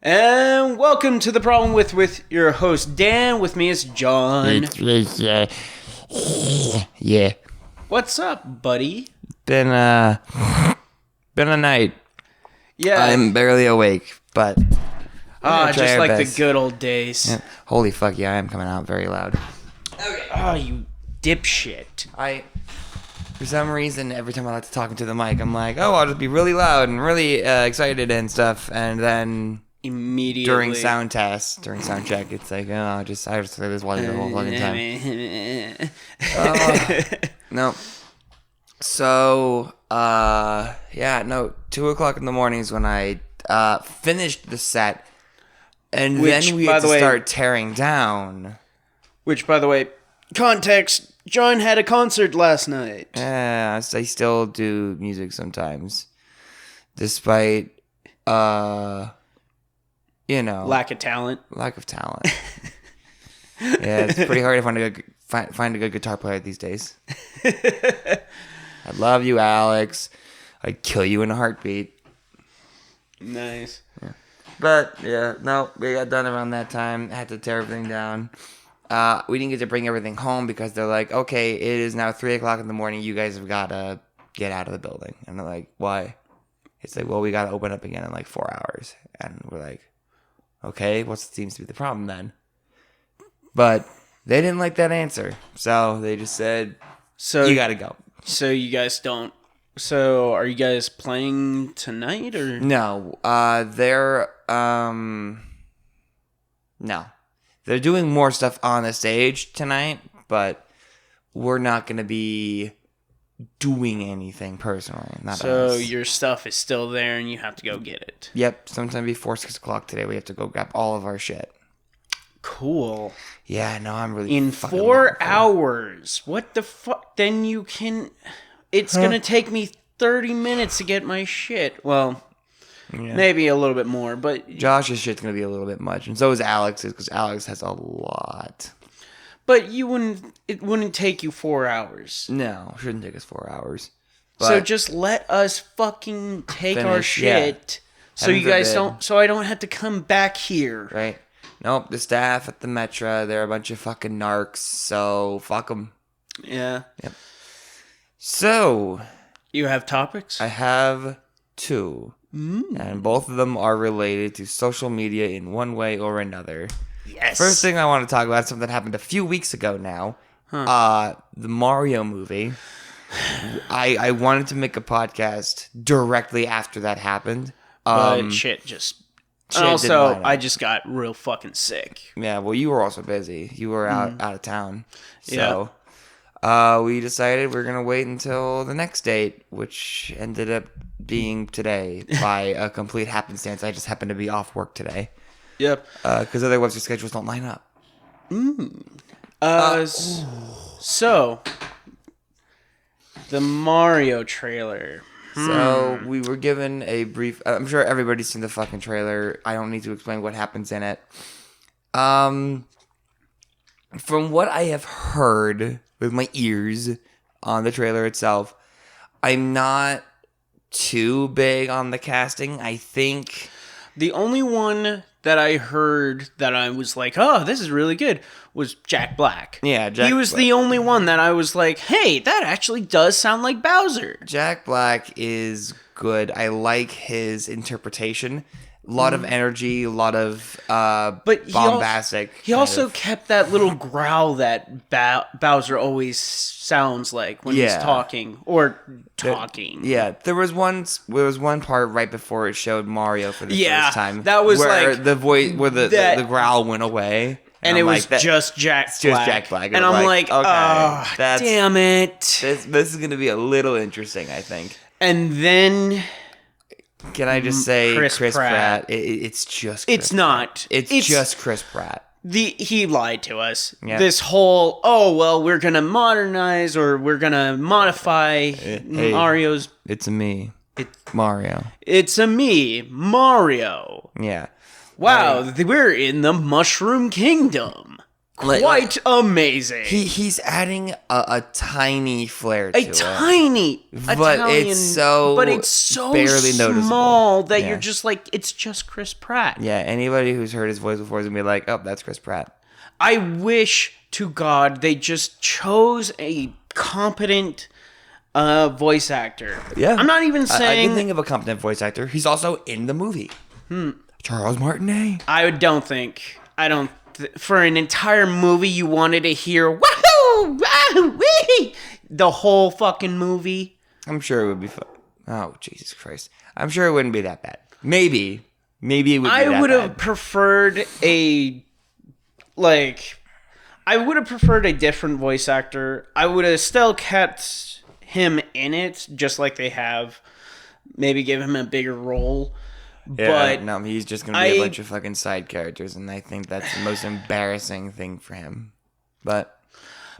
And welcome to The Problem with your host, Dan. With me is John. Yeah. What's up, buddy? Been a night. Yeah. I'm barely awake, but just like best. the good old days. Yeah. Holy fuck, yeah, I am coming out very loud. Okay. Oh, you dipshit. For some reason, every time I like to talk into the mic, I'm like, oh, I'll just be really loud and really excited and stuff, and then Immediately. during sound check, it's like, oh, I just say this one the whole fucking time. No. So, 2 o'clock in the morning is when I finished the set, and then we had to start tearing down. Which, by the way, context, John had a concert last night. Yeah, I still do music sometimes, despite, lack Lack of talent. Yeah, it's pretty hard to find a good guitar player these days. I love you, Alex. I'd kill you in a heartbeat. Nice. Yeah. But, yeah, no, we got done around that time. I had to tear everything down. We didn't get to bring everything home because they're like, okay, it is now 3 o'clock in the morning. You guys have got to get out of the building. And they're like, why? It's like, well, we got to open up again in like 4 hours. And we're like, okay, what seems to be the problem then? But they didn't like that answer. So they just said, you got to go. So you guys don't. So are you guys playing tonight or no? No, they're doing more stuff on the stage tonight, but we're not gonna be doing anything personally. Not us. your stuff is still there and you have to go get it. Yep, sometime before 6 o'clock today, we have to go grab all of our shit. Cool. Yeah, no, I'm really in 4 hours. What the fuck? Then you can. It's gonna take me 30 minutes to get my shit. Well, maybe a little bit more, but Josh's shit's gonna be a little bit much, and so is Alex's, because Alex has a lot. But it wouldn't take you 4 hours. No, shouldn't take us 4 hours. But so just let us fucking take our shit, so Heaven you guys forbid. don't. So I don't have to come back here. Right. Nope, the staff at the Metra, they're a bunch of fucking narcs, so fuck them. Yeah. Yep. So, you have topics? I have two, and both of them are related to social media in one way or another. Yes. First thing I want to talk about is something that happened a few weeks ago now. The Mario movie. I wanted to make a podcast directly after that happened. But shit just... And also, I just got real fucking sick. Yeah, well, you were also busy. You were out of town. So, we decided we're going to wait until the next date, which ended up being today by a complete happenstance. I just happened to be off work today. Yep. Because otherwise your schedules don't line up. So, the Mario trailer. So we were given a brief. I'm sure everybody's seen the fucking trailer. I don't need to explain what happens in it. From what I have heard with my ears on the trailer itself, I'm not too big on the casting. I think the only one that I heard that I was like, oh, this is really good, was Jack Black. Yeah, Jack He was Black. the only one that I was like, hey, that actually does sound like Bowser. Jack Black is good. I like his interpretation. A lot of energy, a lot of bombastic. He also kept that little growl that Bowser always sounds like when he's talking. Yeah, there was one part right before it showed Mario for the first time. That was where like the voice where the growl went away. And it was just Jack Black. Just Jack Black. And I'm like, okay, damn it. This is going to be a little interesting, I think. And then... Can I just say Chris Pratt? It's just Chris Pratt. He lied to us. Yep. This whole, we're going to modernize or we're going to modify Mario's... It's Mario. It's a me, Mario. Yeah. Wow, we're in the Mushroom Kingdom. quite amazing. He's adding a tiny flair to it. But it's so barely small noticeable. that you're just like, it's just Chris Pratt. Yeah, anybody who's heard his voice before is going to be like, oh, that's Chris Pratt. I wish to God they just chose a competent voice actor. Yeah. I'm not even saying... I can think of a competent voice actor. He's also in the movie. Charles Martinet. I don't think... for an entire movie, you wanted to hear woohoo, wee, the whole fucking movie. I'm sure it would be fun. Oh, Jesus Christ. I'm sure it wouldn't be that bad. Maybe it would be that bad. I would have preferred a different voice actor. I would have still kept him in it, just like they have. Maybe give him a bigger role. Yeah, but no, he's just gonna be a bunch of fucking side characters, and I think that's the most embarrassing thing for him. But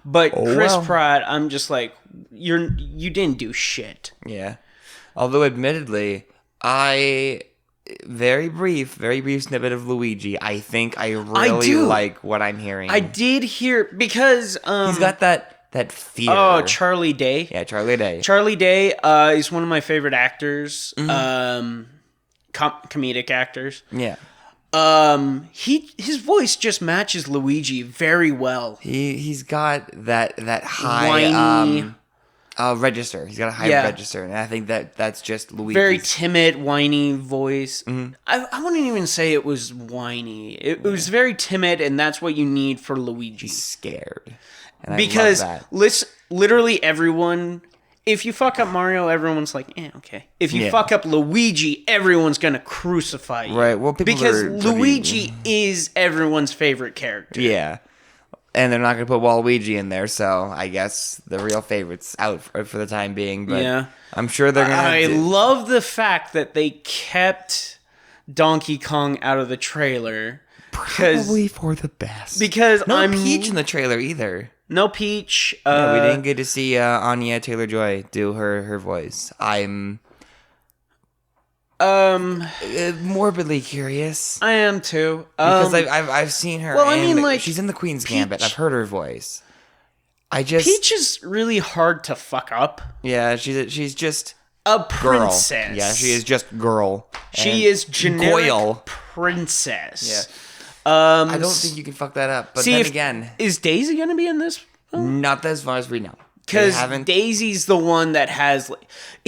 Chris Pratt, I'm just like, you didn't do shit. Yeah. Although admittedly, very brief snippet of Luigi. I think I really like what I'm hearing. I did hear because he's got that fear. Oh, Charlie Day. Yeah, Charlie Day. Charlie Day is one of my favorite actors. Comedic actors. Yeah. His voice just matches Luigi very well. He's got that high whiny, register. He's got a high register, and I think that's just Luigi. Very timid, whiny voice. I wouldn't even say it was whiny. It was very timid, and that's what you need for Luigi. He's scared. And because I love that. Literally everyone... If you fuck up Mario, everyone's like, okay. If you fuck up Luigi, everyone's going to crucify you. Right, well, because Luigi is everyone's favorite character. Yeah. And they're not going to put Waluigi in there, so I guess the real favorite's out for the time being. But yeah. I'm sure they're going to... I love the fact that they kept Donkey Kong out of the trailer. Probably for the best. Because no Peach in the trailer either. No Peach. We didn't get to see Anya Taylor-Joy do her voice. I'm morbidly curious. I am too. Because I've seen her. Well, she's in the Queen's Gambit. I've heard her voice. Peach is really hard to fuck up. Yeah, she's just a princess. Girl. Yeah, she is just girl. She is generic Goyle. Princess. Yeah. I don't think you can fuck that up. But then again, is Daisy going to be in this? Not as far as we know. Because Daisy's the one that has...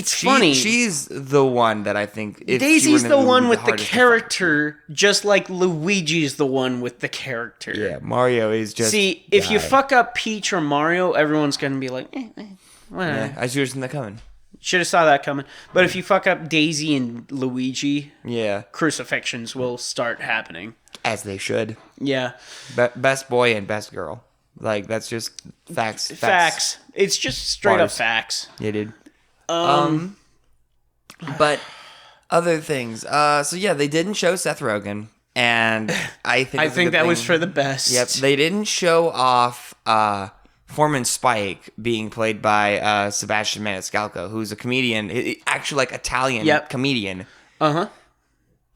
funny. She's the one that I think... Daisy's the one with the character, just like Luigi's the one with the character. Yeah, Mario is just... See, if you fuck up Peach or Mario, everyone's going to be like, whatever. Yeah, I should have seen that coming. Should have saw that coming. But if you fuck up Daisy and Luigi, crucifixions will start happening. As they should. Yeah. Best boy and best girl. Like, that's just facts. Facts. It's just straight up facts. Yeah, dude. But other things. So yeah, they didn't show Seth Rogen, and I think that was for the best. Yep. They didn't show off Foreman Spike being played by Sebastian Maniscalco, who's a comedian, actually like Italian comedian.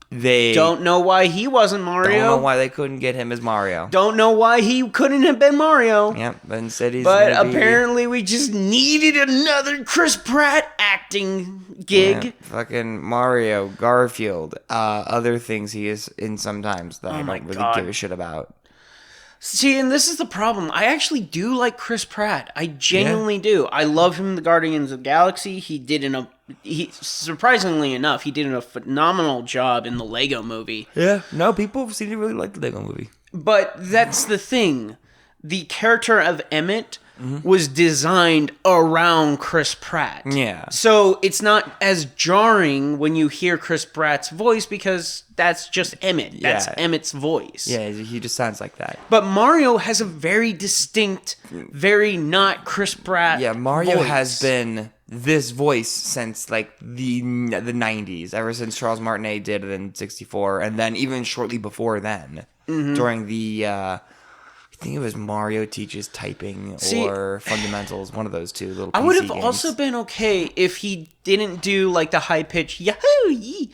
They don't know why he wasn't Mario. Don't know why they couldn't get him as Mario. Don't know why he couldn't have been Mario. Yep, but instead he's. But apparently we just needed another Chris Pratt acting gig. Yeah, fucking Mario, Garfield, other things he is in sometimes that I don't really give a shit about. See, and this is the problem. I actually do like Chris Pratt. I genuinely do. I love him in the Guardians of the Galaxy. Surprisingly enough, he did a phenomenal job in the Lego movie. Yeah. No, people seem to really like the Lego movie. But that's the thing. The character of Emmett was designed around Chris Pratt. Yeah. So it's not as jarring when you hear Chris Pratt's voice because that's just Emmett. That's Emmett's voice. Yeah, he just sounds like that. But Mario has a very distinct, very not Chris Pratt Mario voice. has been this voice since like the 90s, ever since Charles Martinet did it in 64, and then even shortly before then, during the... I think it was Mario Teaches Typing or Fundamentals, one of those two little PC I would have games. also been okay if he didn't do like the high-pitched Yahoo!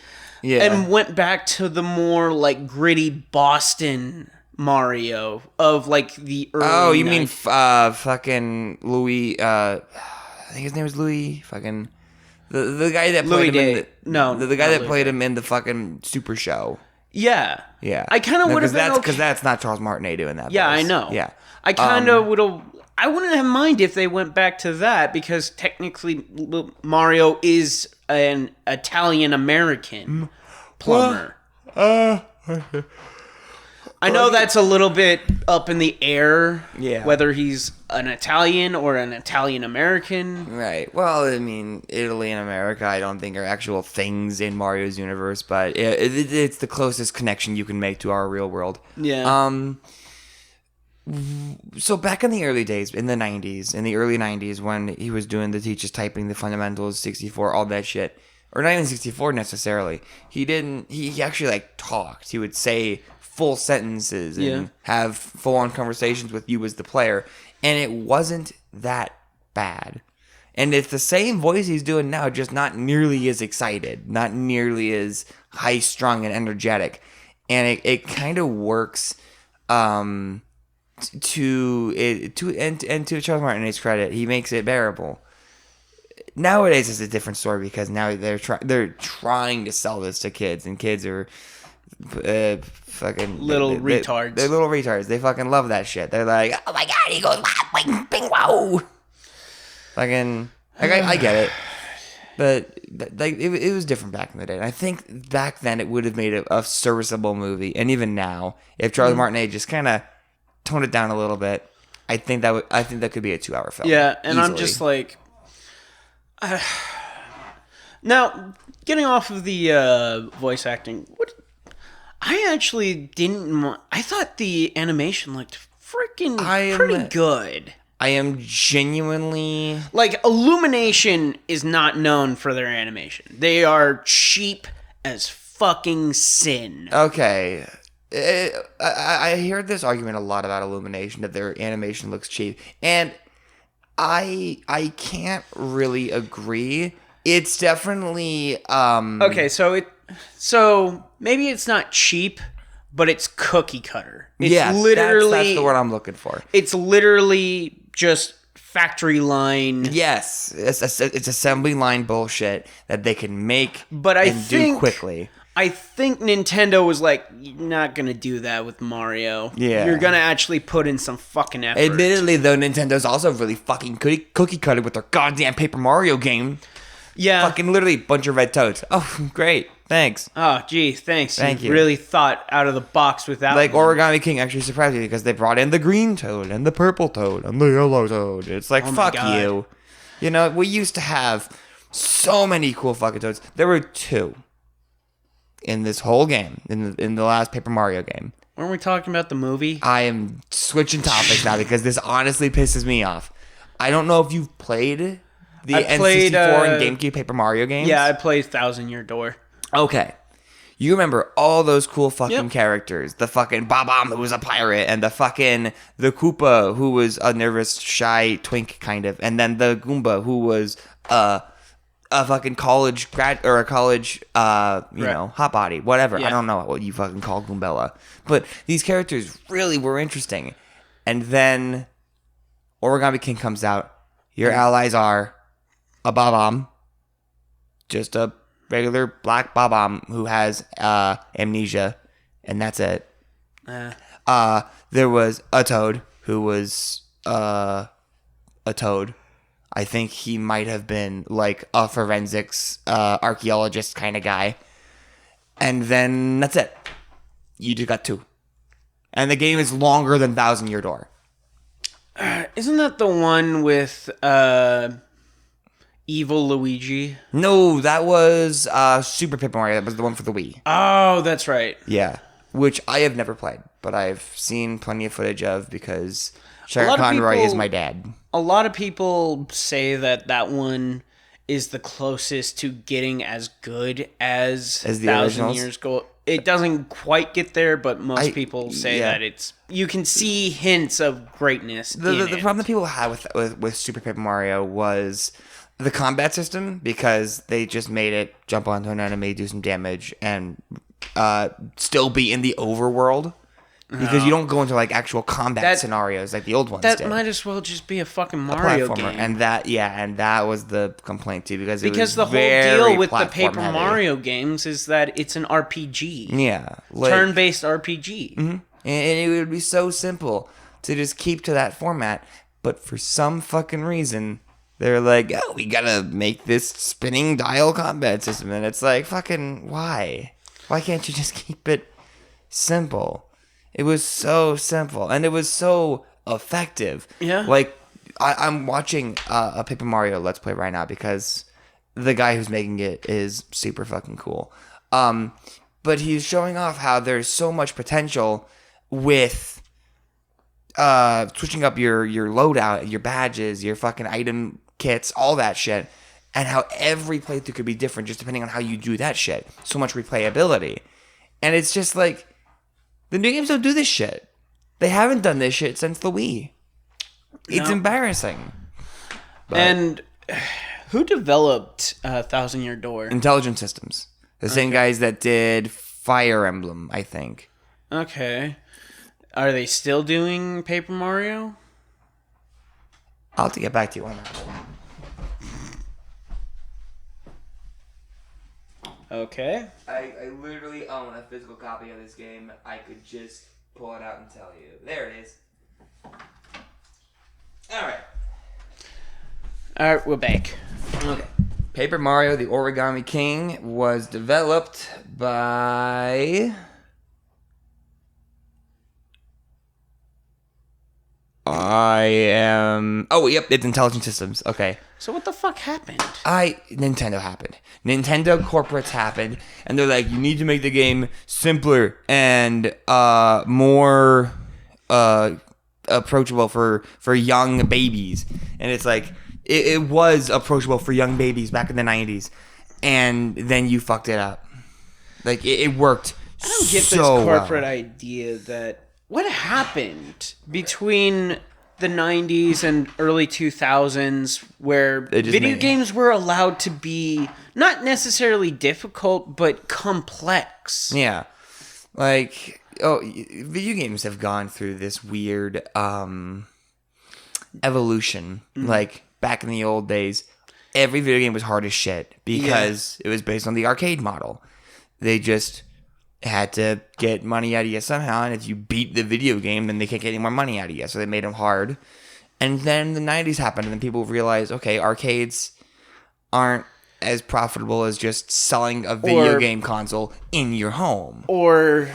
And went back to the more like gritty Boston Mario of like the early. Oh, you mean fucking Louis? I think his name was Louis. Fucking the guy that played him in the guy that played him in the fucking Super Show. Yeah. Yeah. I kind of would have been because that's not Charles Martinet doing that. Yeah, voice. I know. Yeah. I kind of would have. I wouldn't have mind if they went back to that because technically Mario is an Italian American plumber. I know that's a little bit up in the air. Yeah. Whether he's an Italian or an Italian American. Right. Well, I mean, Italy and America, I don't think are actual things in Mario's universe, but it's the closest connection you can make to our real world. Yeah. So back in the early days, in the early 90s, when he was doing the teachers typing, the fundamentals, 64, all that shit, or not even 64 necessarily, he actually like talked. He would say full sentences and have full-on conversations with you as the player, and it wasn't that bad. And it's the same voice he's doing now, just not nearly as excited, not nearly as high-strung and energetic. And it kind of works to Charles Martinet's credit, he makes it bearable. Nowadays, it's a different story because now they're trying to sell this to kids, and kids are fucking little retards. They're little retards. They fucking love that shit. They're like, oh my god, he goes bing, bing, wow. Fucking, I get it, but like it was different back in the day. And I think back then it would have made a serviceable movie, and even now, if Charles Martinet just kind of toned it down a little bit, I think that could be a 2-hour film. Yeah, and easily. I'm just like, now getting off of the voice acting, I actually didn't. I thought the animation looked freaking pretty good. I am genuinely like Illumination is not known for their animation. They are cheap as fucking sin. Okay. I hear this argument a lot about Illumination, that their animation looks cheap, and I can't really agree. It's definitely okay. So maybe it's not cheap, but it's cookie cutter. It's literally that's the word I'm looking for. It's literally just factory line. Yes, it's assembly line bullshit that they can make, but do quickly. I think Nintendo was like, you're not going to do that with Mario. Yeah. You're going to actually put in some fucking effort. Admittedly, though, Nintendo's also really fucking cookie cutter with their goddamn Paper Mario game. Yeah. Fucking literally bunch of red toads. Oh, great. Thanks. Oh, gee, thanks. Thank you. Really thought out of the box with that like, one. Origami King actually surprised me because they brought in the green toad and the purple toad and the yellow toad. It's like, fuck you. You know, we used to have so many cool fucking toads. There were 2. In this whole game, in the last Paper Mario game. Weren't we talking about the movie? I am switching topics now because this honestly pisses me off. I don't know if you've played the N64 and GameCube Paper Mario games. Yeah, I played Thousand Year Door. Okay. You remember all those cool fucking characters. The fucking Bob-omb who was a pirate, and the Koopa who was a nervous, shy twink kind of, and then the Goomba who was a fucking college grad or a college, hot body, whatever. Yeah. I don't know what you fucking call Goombella, but these characters really were interesting. And then Origami King comes out. Your allies are a Bob-omb, just a regular black Bob-omb who has amnesia, and that's it. There was a Toad who was a Toad. I think he might have been like a forensics archaeologist kind of guy. And then that's it. You just got 2. And the game is longer than Thousand Year Door. Isn't that the one with Evil Luigi? No, that was Super Paper Mario. That was the one for the Wii. Oh, that's right. Yeah. Which I have never played, but I've seen plenty of footage of because Shaka Conroy is my dad. A lot of people say that one is the closest to getting as good as the 1,000 originals? Years Ago. It doesn't quite get there, but most people say that you can see hints of greatness. The problem that people had with Super Paper Mario was the combat system, because they just made it jump onto an enemy, do some damage, and still be in the overworld. because you don't go into like actual combat scenarios like the old ones that did. might as well just be a fucking Mario game. And that was the complaint too, because the whole deal with the Paper Mario games is that it's an RPG. Yeah, turn-based RPG. Mm-hmm. And it would be so simple to just keep to that format, but for some fucking reason, they're like, oh, we gotta make this spinning dial combat system. And it's like, fucking, why? Why can't you just keep it simple? It was so simple, and it was so effective. Yeah. Like, I'm watching a Paper Mario Let's Play right now because the guy who's making it is super fucking cool. But he's showing off how there's so much potential with switching up your loadout, your badges, your fucking item kits, all that shit, and how every playthrough could be different just depending on how you do that shit. So much replayability. And it's just like, the new games don't do this shit. They haven't done this shit since the Wii. It's embarrassing. But and who developed Thousand Year Door? Intelligent Systems. The same guys that did Fire Emblem, I think. Okay. Are they still doing Paper Mario? I'll have to get back to you on that. Okay. I literally own a physical copy of this game. I could just pull it out and tell you. There it is. Alright, we're back. Okay. Paper Mario: The Origami King was developed by... Oh, yep, it's Intelligent Systems. Okay. So what the fuck happened? Nintendo happened. Nintendo corporates happened, and they're like, you need to make the game simpler and more approachable for young babies. And it's like, it was approachable for young babies back in the 90s, and then you fucked it up. Like, it worked. I don't get this corporate idea that... What happened between the 90s and early 2000s where video games were allowed to be not necessarily difficult, but complex? Yeah. Like, video games have gone through this weird evolution. Mm-hmm. Like, back in the old days, every video game was hard as shit because it was based on the arcade model. They just... had to get money out of you somehow, and if you beat the video game, then they can't get any more money out of you, so they made them hard. And then the 90s happened, and then people realized, okay, arcades aren't as profitable as just selling a video game console in your home. Or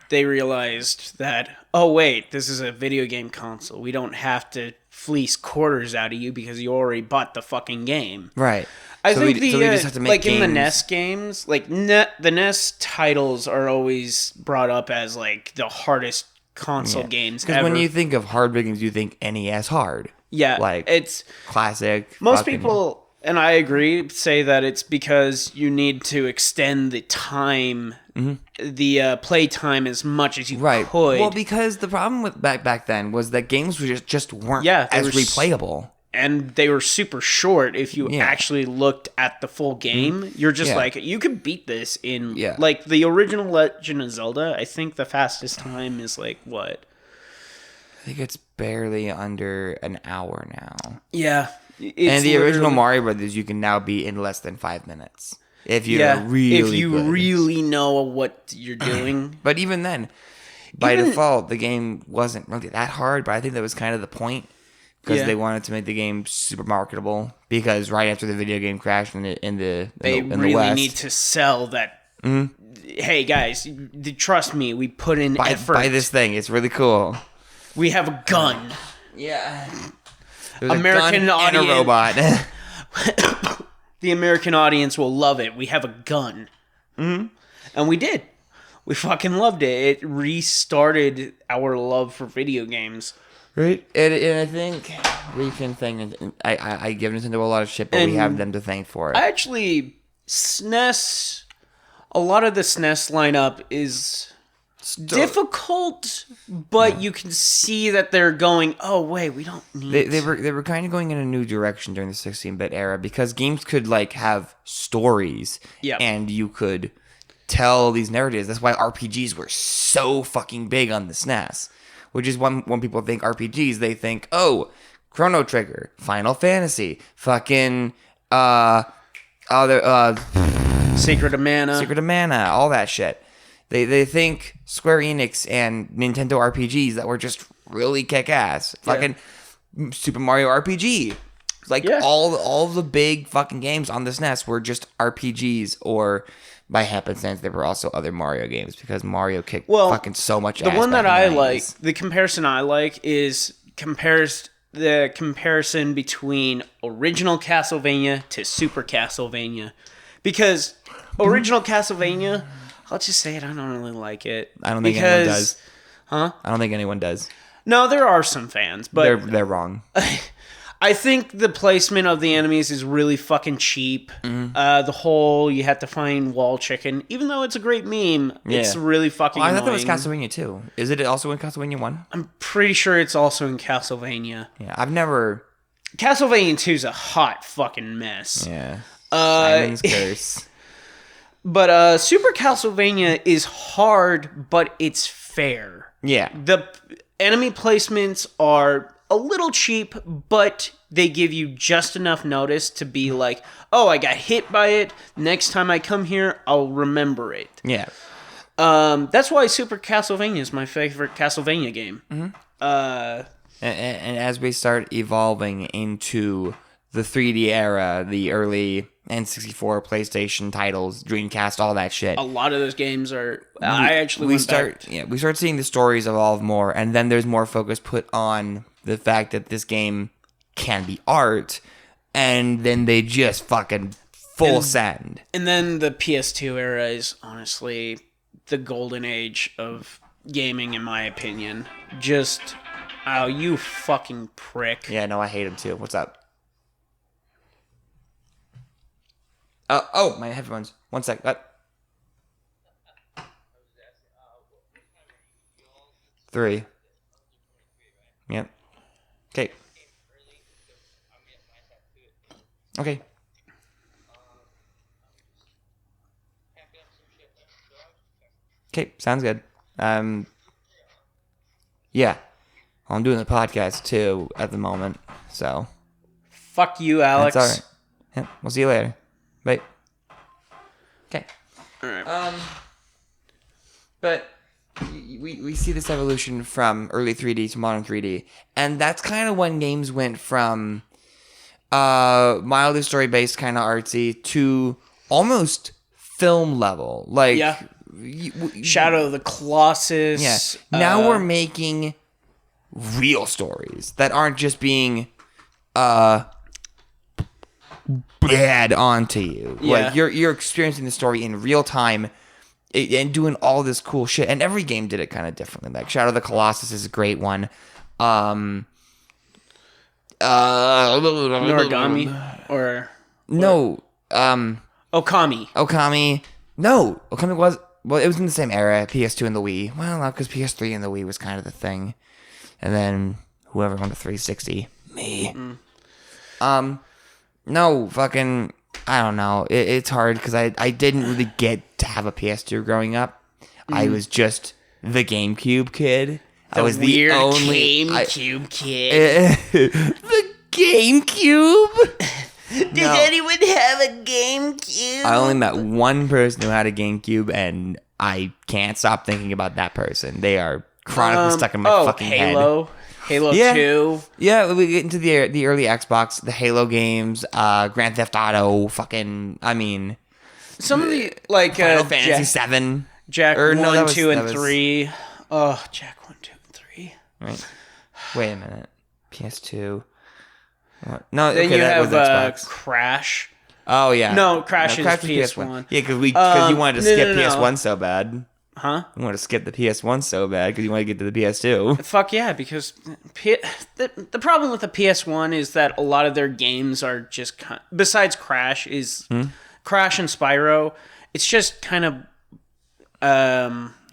they realized that, oh wait, this is a video game console. We don't have to fleece quarters out of you because you already bought the fucking game. Right. I think we just have to make games. In the NES games, like the NES titles are always brought up as like the hardest console games ever. Because when you think of hard video games, you think NES hard. Yeah, like it's classic. Most people, and I agree, say that it's because you need to extend the time, the play time as much as you could. Well, because the problem with back then was that games were just weren't as replayable. And they were super short. If you actually looked at the full game, you're just like, you could beat this in... Like, the original Legend of Zelda, I think the fastest time is like, what? I think it's barely under an hour now. Yeah. And the original Mario Brothers, you can now beat in less than 5 minutes. If you're really know what you're doing. But even then, by default, the game wasn't really that hard, but I think that was kind of the point. Because they wanted to make the game super marketable. Because right after the video game crashed in the West, they really need to sell that. Mm-hmm. Hey guys, trust me, we put in effort. Buy this thing; it's really cool. We have a gun. Yeah, American audience and a robot. The American audience will love it. We have a gun, and we did. We fucking loved it. It restarted our love for video games. Right, and I think we can thank. I give Nintendo a lot of shit, but we have them to thank for it. Actually, SNES, a lot of the SNES lineup is difficult, but you can see that they're going, oh wait, we don't need. They were kind of going in a new direction during the 16-bit era because games could like have stories, and you could tell these narratives. That's why RPGs were so fucking big on the SNES. Which is when people think RPGs, they think, oh, Chrono Trigger, Final Fantasy, fucking Secret of Mana, all that shit. They think Square Enix and Nintendo RPGs that were just really kick-ass. Fucking Super Mario RPG. Like, all the big fucking games on the SNES were just RPGs, or by happenstance, there were also other Mario games, because Mario kicked fucking so much ass. The one that I like, 90s. the comparison I like is the comparison between original Castlevania to Super Castlevania. Because original Castlevania, I'll just say it, I don't really like it. I don't think anyone does. Huh? I don't think anyone does. No, there are some fans, but they're wrong. I think the placement of the enemies is really fucking cheap. The whole you have to find wall chicken, even though it's a great meme, it's really fucking annoying. I thought that was Castlevania 2. Is it also in Castlevania 1? I'm pretty sure it's also in Castlevania. Yeah, I've never... Castlevania 2 is a hot fucking mess. Yeah. Simon's Curse. But Super Castlevania is hard, but it's fair. Yeah. The enemy placements are a little cheap, but they give you just enough notice to be like, oh, I got hit by it. Next time I come here, I'll remember it. Yeah. That's why Super Castlevania is my favorite Castlevania game. And as we start evolving into the 3D era, the early N64, PlayStation titles, Dreamcast, all that shit. A lot of those games are... we start seeing the stories evolve more, and then there's more focus put on the fact that this game can be art, and then they just fucking full send. And then the PS2 era is honestly the golden age of gaming, in my opinion. Just, oh, you fucking prick. Yeah, no, I hate him too. What's up? Oh, my headphones. 1 sec. Three. Yep. Okay. Okay. Okay, sounds good. Yeah. I'm doing the podcast too at the moment, so. Fuck you, Alex. That's alright. Yeah, we'll see you later. Bye. Okay. Alright. But we see this evolution from early 3D to modern 3D, and that's kind of when games went from mildly story-based, kind of artsy, to almost film level. Like, Shadow of the Colossus. Yeah. Now we're making real stories that aren't just being bad onto you. Yeah. Like, you're experiencing the story in real time and doing all this cool shit. And every game did it kind of differently. Like, Shadow of the Colossus is a great one. Noragami? Or... No. Okami. No. Okami was... Well, it was in the same era, PS2 and the Wii. Well, not because PS3 and the Wii was kind of the thing. And then whoever owned the 360. Me. No, fucking... I don't know. It's hard because I didn't really get to have a PS2 growing up. I was just the GameCube kid. I was the only GameCube kid. The GameCube? Does anyone have a GameCube? I only met one person who had a GameCube, and I can't stop thinking about that person. They are chronically stuck in my fucking head. Halo 2. Yeah, we get into the early Xbox, the Halo games, Grand Theft Auto, fucking, I mean... Some of the, like... Final Fantasy 7. Jack 1, 2, and 3. Oh, Jack 1, 2, and 3. Right. Wait a minute. PS2. What? No, then okay, you that have was Xbox. Crash. Oh, yeah. No, Crash is was PS1. Yeah, because you wanted to skip no. PS1 so bad. Huh? You wanted to skip the PS1 so bad because you want to get to the PS2. Fuck yeah, because the problem with the PS1 is that a lot of their games are just... Besides Crash, Crash and Spyro, it's just kind of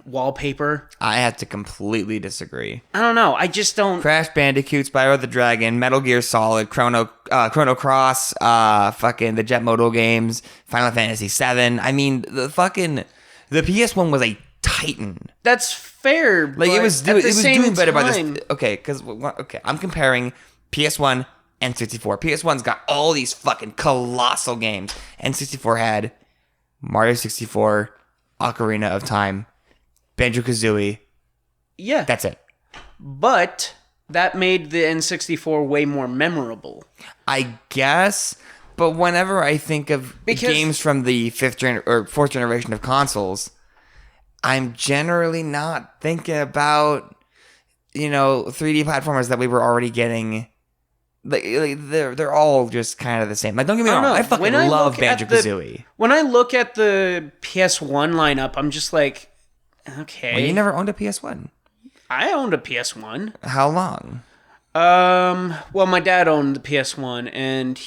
wallpaper. I have to completely disagree. I don't know. I just don't... Crash Bandicoot, Spyro the Dragon, Metal Gear Solid, Chrono Cross, fucking the Jet Moto games, Final Fantasy 7. I mean, the fucking... The PS1 was a titan. That's fair. Like it was doing better by this. Okay, I'm comparing PS1 and 64. PS1's got all these fucking colossal games, and 64 had Mario 64, Ocarina of Time, Banjo-Kazooie. Yeah. That's it. But that made the N64 way more memorable. I guess, but whenever I think of games from the fourth generation of consoles, I'm generally not thinking about, 3D platformers that we were already getting. Like they're all just kind of the same. Like, don't get me wrong, I fucking love Banjo-Kazooie. When I look at the PS1 lineup, I'm just like, okay. Well, you never owned a PS1. I owned a PS1. How long? Well, my dad owned the PS1, and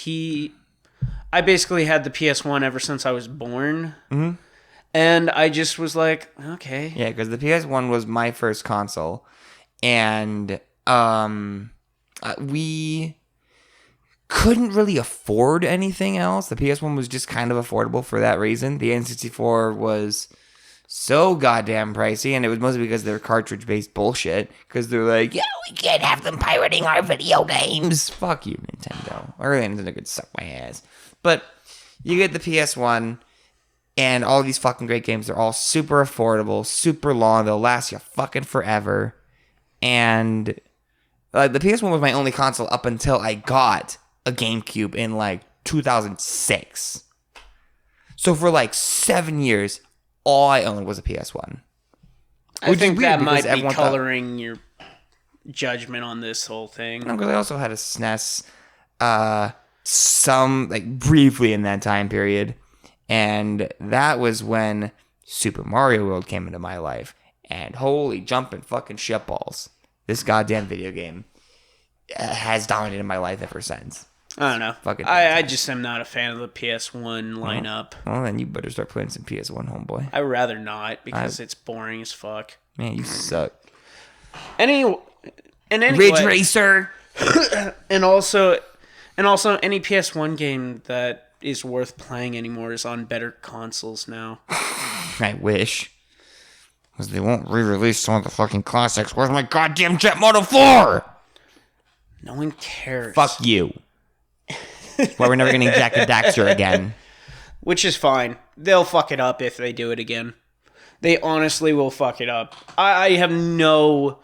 I basically had the PS1 ever since I was born. Mm-hmm. And I just was like, okay. Yeah, because the PS1 was my first console, and we couldn't really afford anything else. The PS1 was just kind of affordable for that reason. The N64 was so goddamn pricey, and it was mostly because they're cartridge-based bullshit, because they're like, yeah, we can't have them pirating our video games. Fuck you, Nintendo. Early Nintendo could suck my ass. But you get the PS1, and all these fucking great games, they're all super affordable, super long, they'll last you fucking forever, and the PS1 was my only console up until I got a GameCube in 2006. So for 7 years, all I owned was a PS1. I think that might be coloring your judgment on this whole thing. No, because I also had a SNES, briefly in that time period, and that was when Super Mario World came into my life, and holy jumping fucking shitballs, this goddamn video game has dominated my life ever since. I don't know. I just am not a fan of the PS1 lineup. Well, then you better start playing some PS1, homeboy. I'd rather not, because it's boring as fuck. Man, you suck. Anyway, Ridge Racer. and also any PS1 game that is worth playing anymore is on better consoles now. I wish. Because they won't re-release some of the fucking classics. Where's my goddamn Jet Moto 4? No one cares. Fuck you. Why we're never getting Jack and Daxter again. Which is fine. They'll fuck it up if they do it again. They honestly will fuck it up. I have no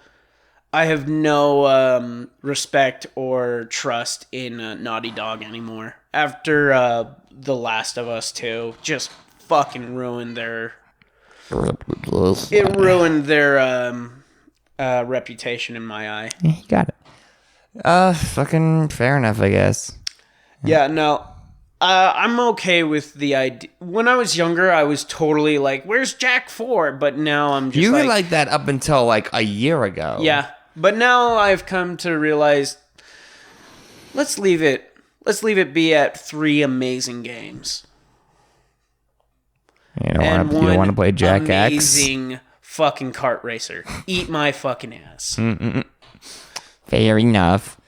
respect or trust in Naughty Dog anymore. After The Last of Us 2, just fucking ruined their... It ruined their reputation in my eye. Yeah, you got it. Fucking fair enough, I guess. Yeah, no. I'm okay with the idea. When I was younger, I was totally like, where's Jack 4? But now I'm just You were like that up until a year ago. Yeah. But now I've come to realize, let's leave it be at 3 amazing games. You don't want to play Jack X? Amazing fucking kart racer. Eat my fucking ass. Mm-mm. Fair enough.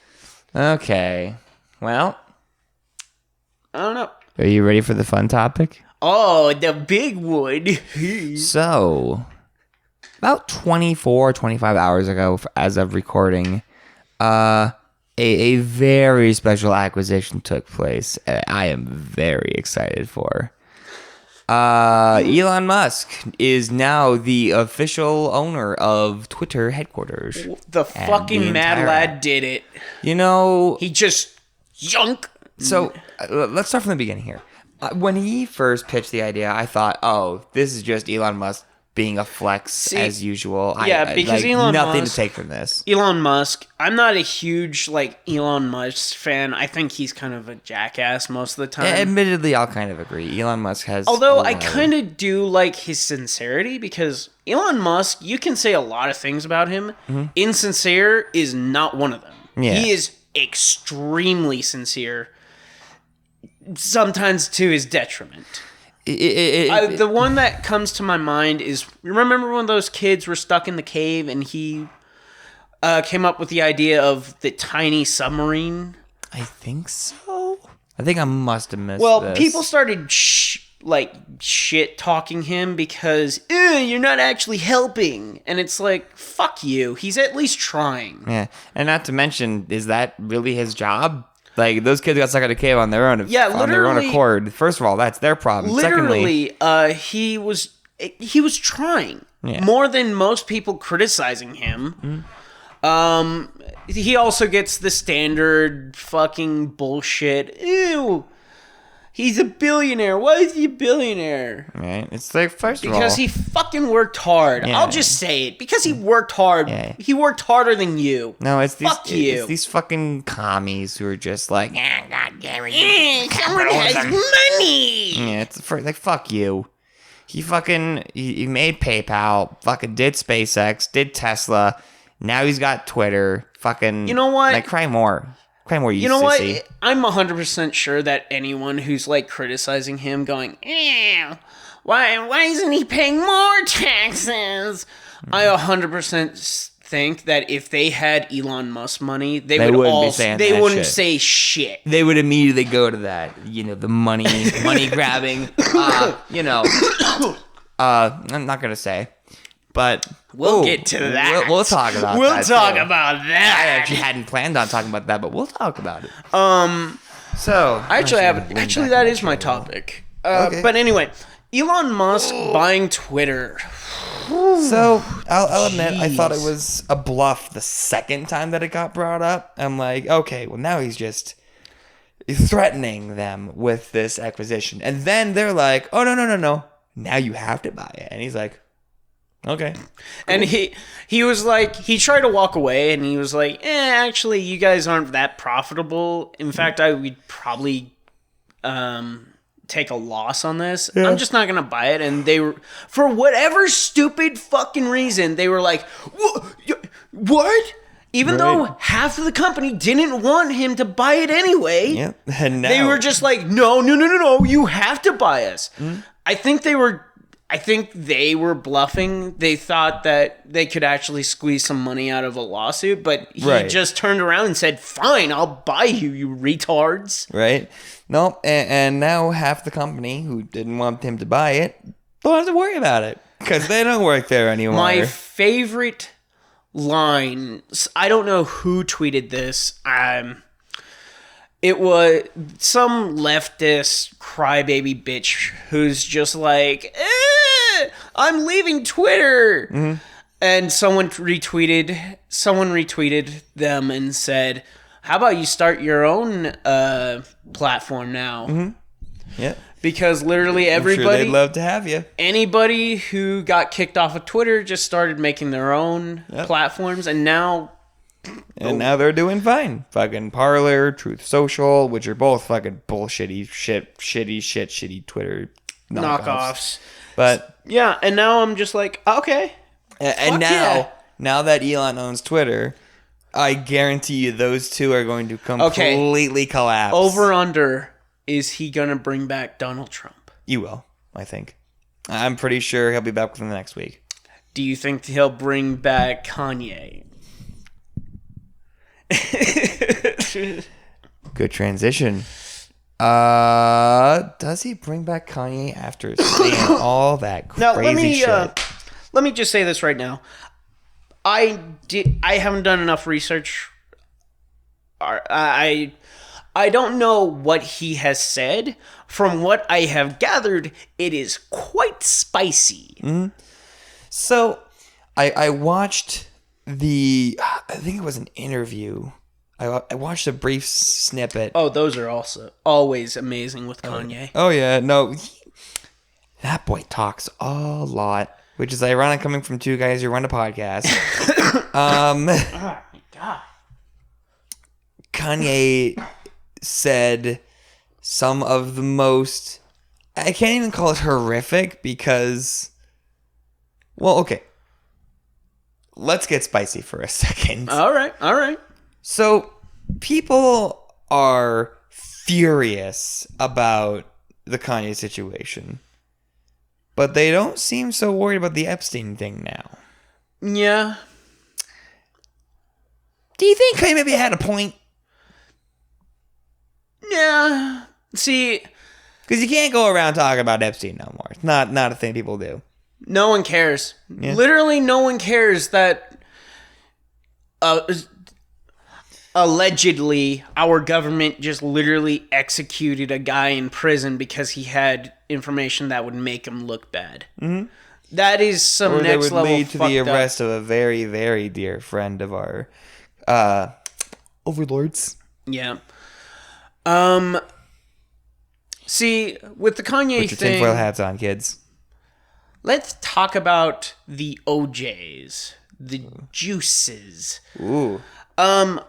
Okay. Well, I don't know. Are you ready for the fun topic? Oh, the big one. So, about 25 hours ago, as of recording, a very special acquisition took place. I am very excited for. Elon Musk is now the official owner of Twitter headquarters. The fucking mad lad did it. He just yunk. So let's start from the beginning here. When he first pitched the idea, I thought, oh, this is just Elon Musk being a flex as usual. Because Elon nothing Musk, to take from this. Elon Musk, I'm not a huge Elon Musk fan. I think he's kind of a jackass most of the time. Admittedly, I'll kind of agree. Elon Musk has... Although I kind of do like his sincerity, because Elon Musk, you can say a lot of things about him. Mm-hmm. Insincere is not one of them. Yeah. He is extremely sincere, sometimes to his detriment. The one that comes to my mind is, remember when those kids were stuck in the cave and he came up with the idea of the tiny submarine? I think so. I think I must have missed this. People started like shit talking him because you're not actually helping, and it's like, fuck you. He's at least trying. Yeah, and not to mention, is that really his job? Like, those kids got stuck in a cave on their own, on their own accord. First of all, that's their problem. Literally, he was trying more than most people criticizing him. He also gets the standard fucking bullshit. Ew. He's a billionaire. Why is he a billionaire? Right. It's like, first of all, because he fucking worked hard. Yeah. I'll just say it. Because he worked hard. Yeah. He worked harder than you. No, it's these fucking commies who are just like, God damn it. Someone has money. Yeah, it's like, fuck you. He made PayPal, fucking did SpaceX, did Tesla. Now he's got Twitter. Fucking, you know what? Like, cry more. You know what? I'm 100% sure that anyone who's like criticizing him, going, "Ew, why isn't he paying more taxes?" I 100% think that if they had Elon Musk money, they wouldn't say shit. They would immediately go to that, the money grabbing. I'm not gonna say. But we'll get to that. We'll talk about that. We'll talk about that. I actually hadn't planned on talking about that, but we'll talk about it. So actually that is my topic. Okay. But anyway, Elon Musk buying Twitter. So I'll admit, I thought it was a bluff the second time that it got brought up. I'm like, okay, well now he's just threatening them with this acquisition, and then they're like, oh no, now you have to buy it, and he's like, okay. Cool. And he was like, he tried to walk away, and he was like, actually, you guys aren't that profitable. In fact, I would probably take a loss on this. Yeah. I'm just not going to buy it. And they were, for whatever stupid fucking reason, they were like, what? Even though half of the company didn't want him to buy it anyway. Yeah. And now, they were just like, no, you have to buy us. Mm-hmm. I think they were bluffing. They thought that they could actually squeeze some money out of a lawsuit, but he just turned around and said, fine, I'll buy you, you retards. Right. No, and now half the company who didn't want him to buy it don't have to worry about it because they don't work there anymore. My favorite line, I don't know who tweeted this. It was some leftist crybaby bitch who's just like, I'm leaving Twitter. Mm-hmm. And someone retweeted them and said, how about you start your own platform now? Mm-hmm. Yeah. Because literally everybody, I'm sure they'd love to have you. Anybody who got kicked off of Twitter just started making their own platforms, and now they're doing fine. Fucking Parler, Truth Social, which are both fucking shitty Twitter knockoffs. But yeah, and now I'm just like, okay. And now that Elon owns Twitter, I guarantee you those two are going to completely collapse. Over under, is he going to bring back Donald Trump? You will, I think. I'm pretty sure he'll be back within the next week. Do you think he'll bring back Kanye? Good transition. Does he bring back Kanye after saying all that crazy shit? Let me just say this right now. I haven't done enough research. I don't know what he has said. From what I have gathered, it is quite spicy. Mm-hmm. So, I watched I think it was an interview. I watched a brief snippet. Oh, those are also always amazing with Kanye. Oh yeah, no, that boy talks a lot, which is ironic coming from two guys who run a podcast. Oh my God. Kanye said some of the most, I can't even call it horrific because, well, okay. Let's get spicy for a second. All right. So, people are furious about the Kanye situation, but they don't seem so worried about the Epstein thing now. Yeah. Do you think Kanye maybe had a point? Yeah. See, Because you can't go around talking about Epstein no more. It's not a thing people do. No one cares. Yeah. Literally, no one cares that allegedly our government just literally executed a guy in prison because he had information that would make him look bad. Mm-hmm. That is some or next that would level lead to the arrest of a very, very dear friend of our overlords. Yeah. See, with the Kanye Put your thing, tinfoil hats on, kids. let's talk about the OJs, the juices. Ooh. I'm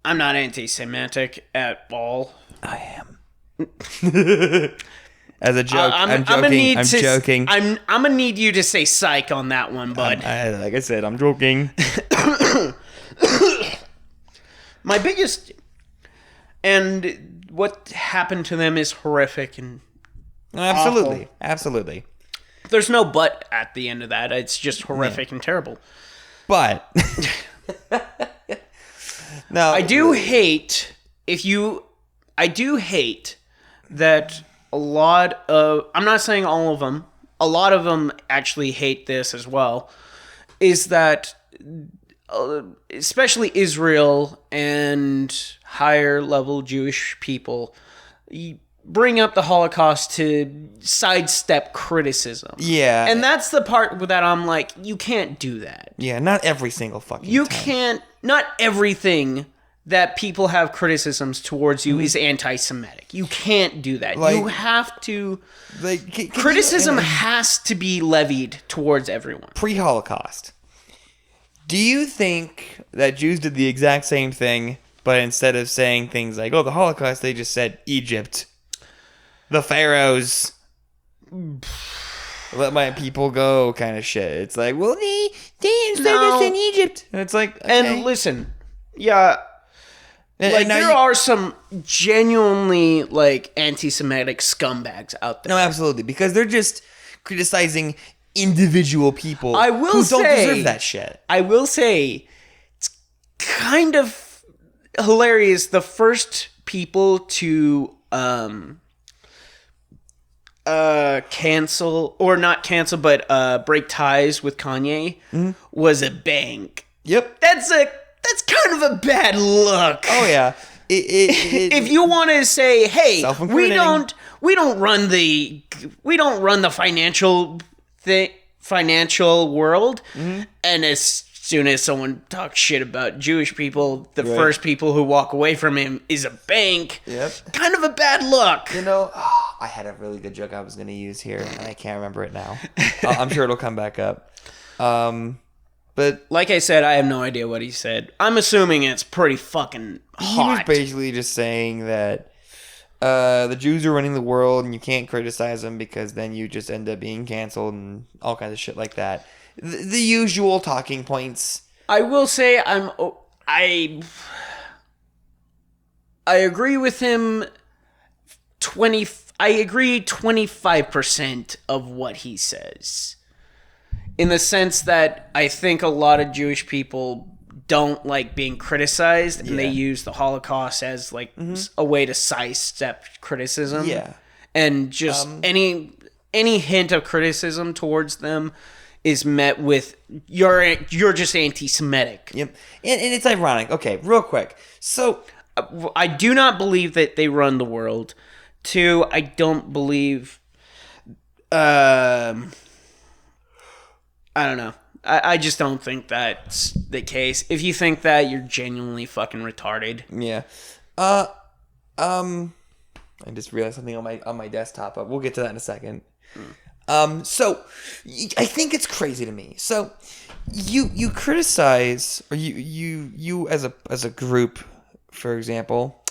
not anti-Semitic at all. I am. As a joke, I'm joking. I'm gonna need you to say psych on that one, bud. Like I said, I'm joking. My biggest... And what happened to them is horrific and Absolutely. awful. Absolutely. There's no but at the end of that. It's just horrific and terrible. But... no, I do hate that a lot of... I'm not saying all of them. A lot of them actually hate this as well. Is that... especially Israel and higher level Jewish people bring up the Holocaust to sidestep criticism. Yeah. And that's the part that I'm like, you can't do that. Yeah, not every single fucking You time. can't, not everything that people have criticisms towards you is anti-Semitic. You can't do that. Like- you have to, Like, criticism has to be levied towards everyone. Pre-Holocaust. Do you think that Jews did the exact same thing, but instead of saying things like, oh, the Holocaust, they just said Egypt, the pharaohs, let my people go kind of shit? It's like, well, they instead this in Egypt. And it's like, okay. And listen, yeah, like now there are some genuinely like anti-Semitic scumbags out there. No, absolutely, because they're just criticizing individual people I will who say, don't deserve that shit. I will say, it's kind of hilarious. The first people to cancel, or not cancel, but break ties with Kanye was a bank. Yep. That's kind of a bad look. Oh yeah. If you want to say, hey, we don't run the financial world, and as soon as someone talks shit about Jewish people, the first people who walk away from him is a bank. Yep. Kind of a bad look. You know, I had a really good joke I was going to use here, and I can't remember it now. I'm sure it'll come back up. But like I said, I have no idea what he said. I'm assuming it's pretty fucking hot. He was basically just saying that the Jews are running the world, and you can't criticize them because then you just end up being canceled and all kinds of shit like that. The usual talking points. I will say I agree with him. I agree 25% of what he says. In the sense that I think a lot of Jewish people don't like being criticized, and they use the Holocaust as like a way to sidestep criticism. Yeah. And just any hint of criticism towards them is met with you're just anti-Semitic. Yep. And it's ironic. Okay, real quick. So I do not believe that they run the world. Two, I don't believe I don't know. I just don't think that's the case. If you think that, you're genuinely fucking retarded. Yeah. I just realized something on my desktop. But we'll get to that in a second. So I think it's crazy to me. So you criticize, or you as a group, for example,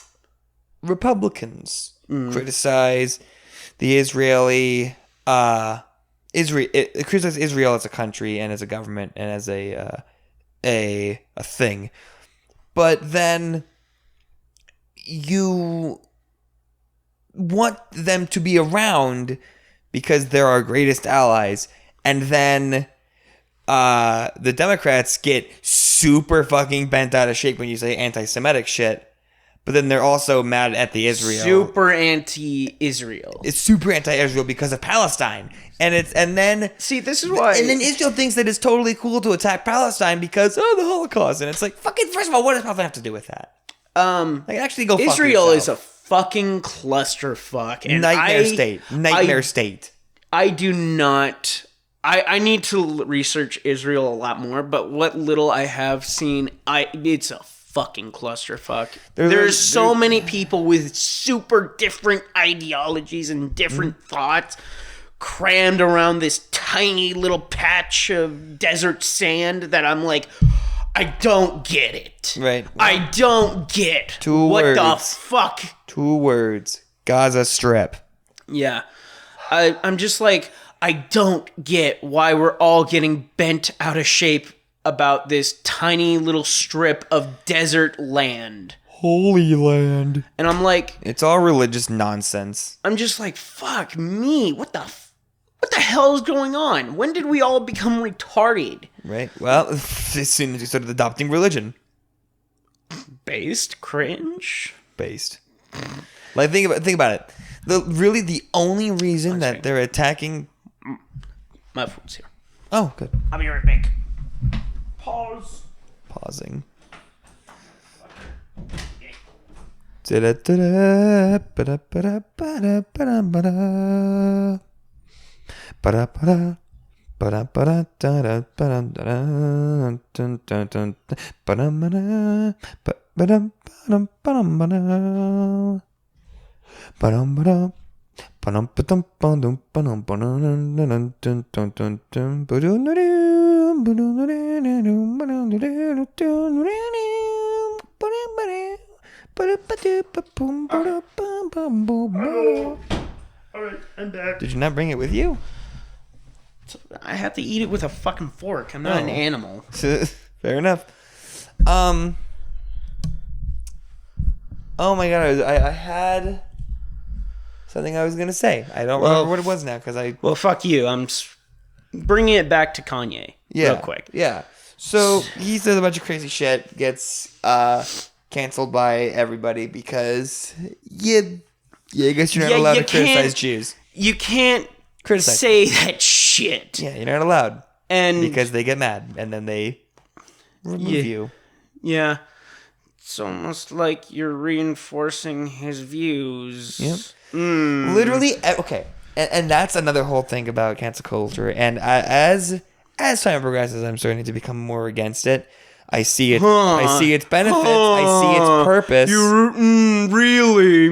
Republicans criticize the Israeli criticize Israel as a country and as a government and as a thing, but then you want them to be around because they're our greatest allies, and then the Democrats get super fucking bent out of shape when you say anti-Semitic shit, but then they're also mad at the Israel. Super anti-Israel. It's super anti-Israel because of Palestine. And then see, this is why. And then Israel thinks that it's totally cool to attack Palestine because the Holocaust. And it's like, fucking, first of all, what does Palestine have to do with that? Like, actually go fuck Israel yourself. is a fucking clusterfuck. And Nightmare state. I do not. I need to research Israel a lot more, but what little I have seen, it's a fucking clusterfuck. There's so many people with super different ideologies and different thoughts crammed around this tiny little patch of desert sand that I'm like, I don't get it. Right. I don't get what the fuck. 2 words. Gaza Strip. Yeah. I'm just like, I don't get why we're all getting bent out of shape about this tiny little strip of desert land. Holy land. And I'm like... It's all religious nonsense. I'm just like, fuck me. What the hell is going on? When did we all become retarded? Right. Well, as soon as you started adopting religion. Based? Cringe? Based. Like, think about it. The only reason that they're attacking... My phone's here. Oh, good. I'll be right back. Pause. Pausing. Alright, I'm back. Did you not bring it with you? I have to eat it with a fucking fork. I'm not an animal. Fair enough. Oh my god, I had something I was gonna say. I don't remember what it was now because I. Well, fuck you. I'm bringing it back to Kanye. Real quick. Yeah. So he says a bunch of crazy shit, gets canceled by everybody because I guess you're not allowed to criticize Jews. You can't say that shit. Yeah, you're not allowed. And because they get mad and then they remove you. Yeah. It's almost like you're reinforcing his views. Yep. Literally, okay. And that's another whole thing about cancel culture. And as time progresses, I'm starting to become more against it. I see it. I see its benefits. I see its purpose. Really?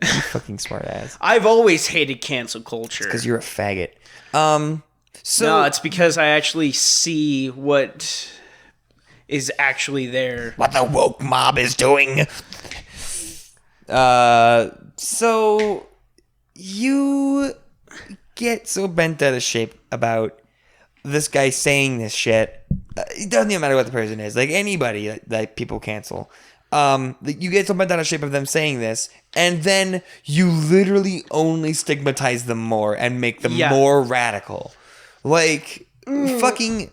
You fucking smart ass. I've always hated cancel culture. Because you're a faggot. No, it's because I actually see what is actually there. What the woke mob is doing. So you get so bent out of shape about this guy saying this shit. It doesn't even matter what the person is. Like anybody that people cancel. You get so bent out of shape of them saying this, and then you literally only stigmatize them more and make them more radical. Like, fucking,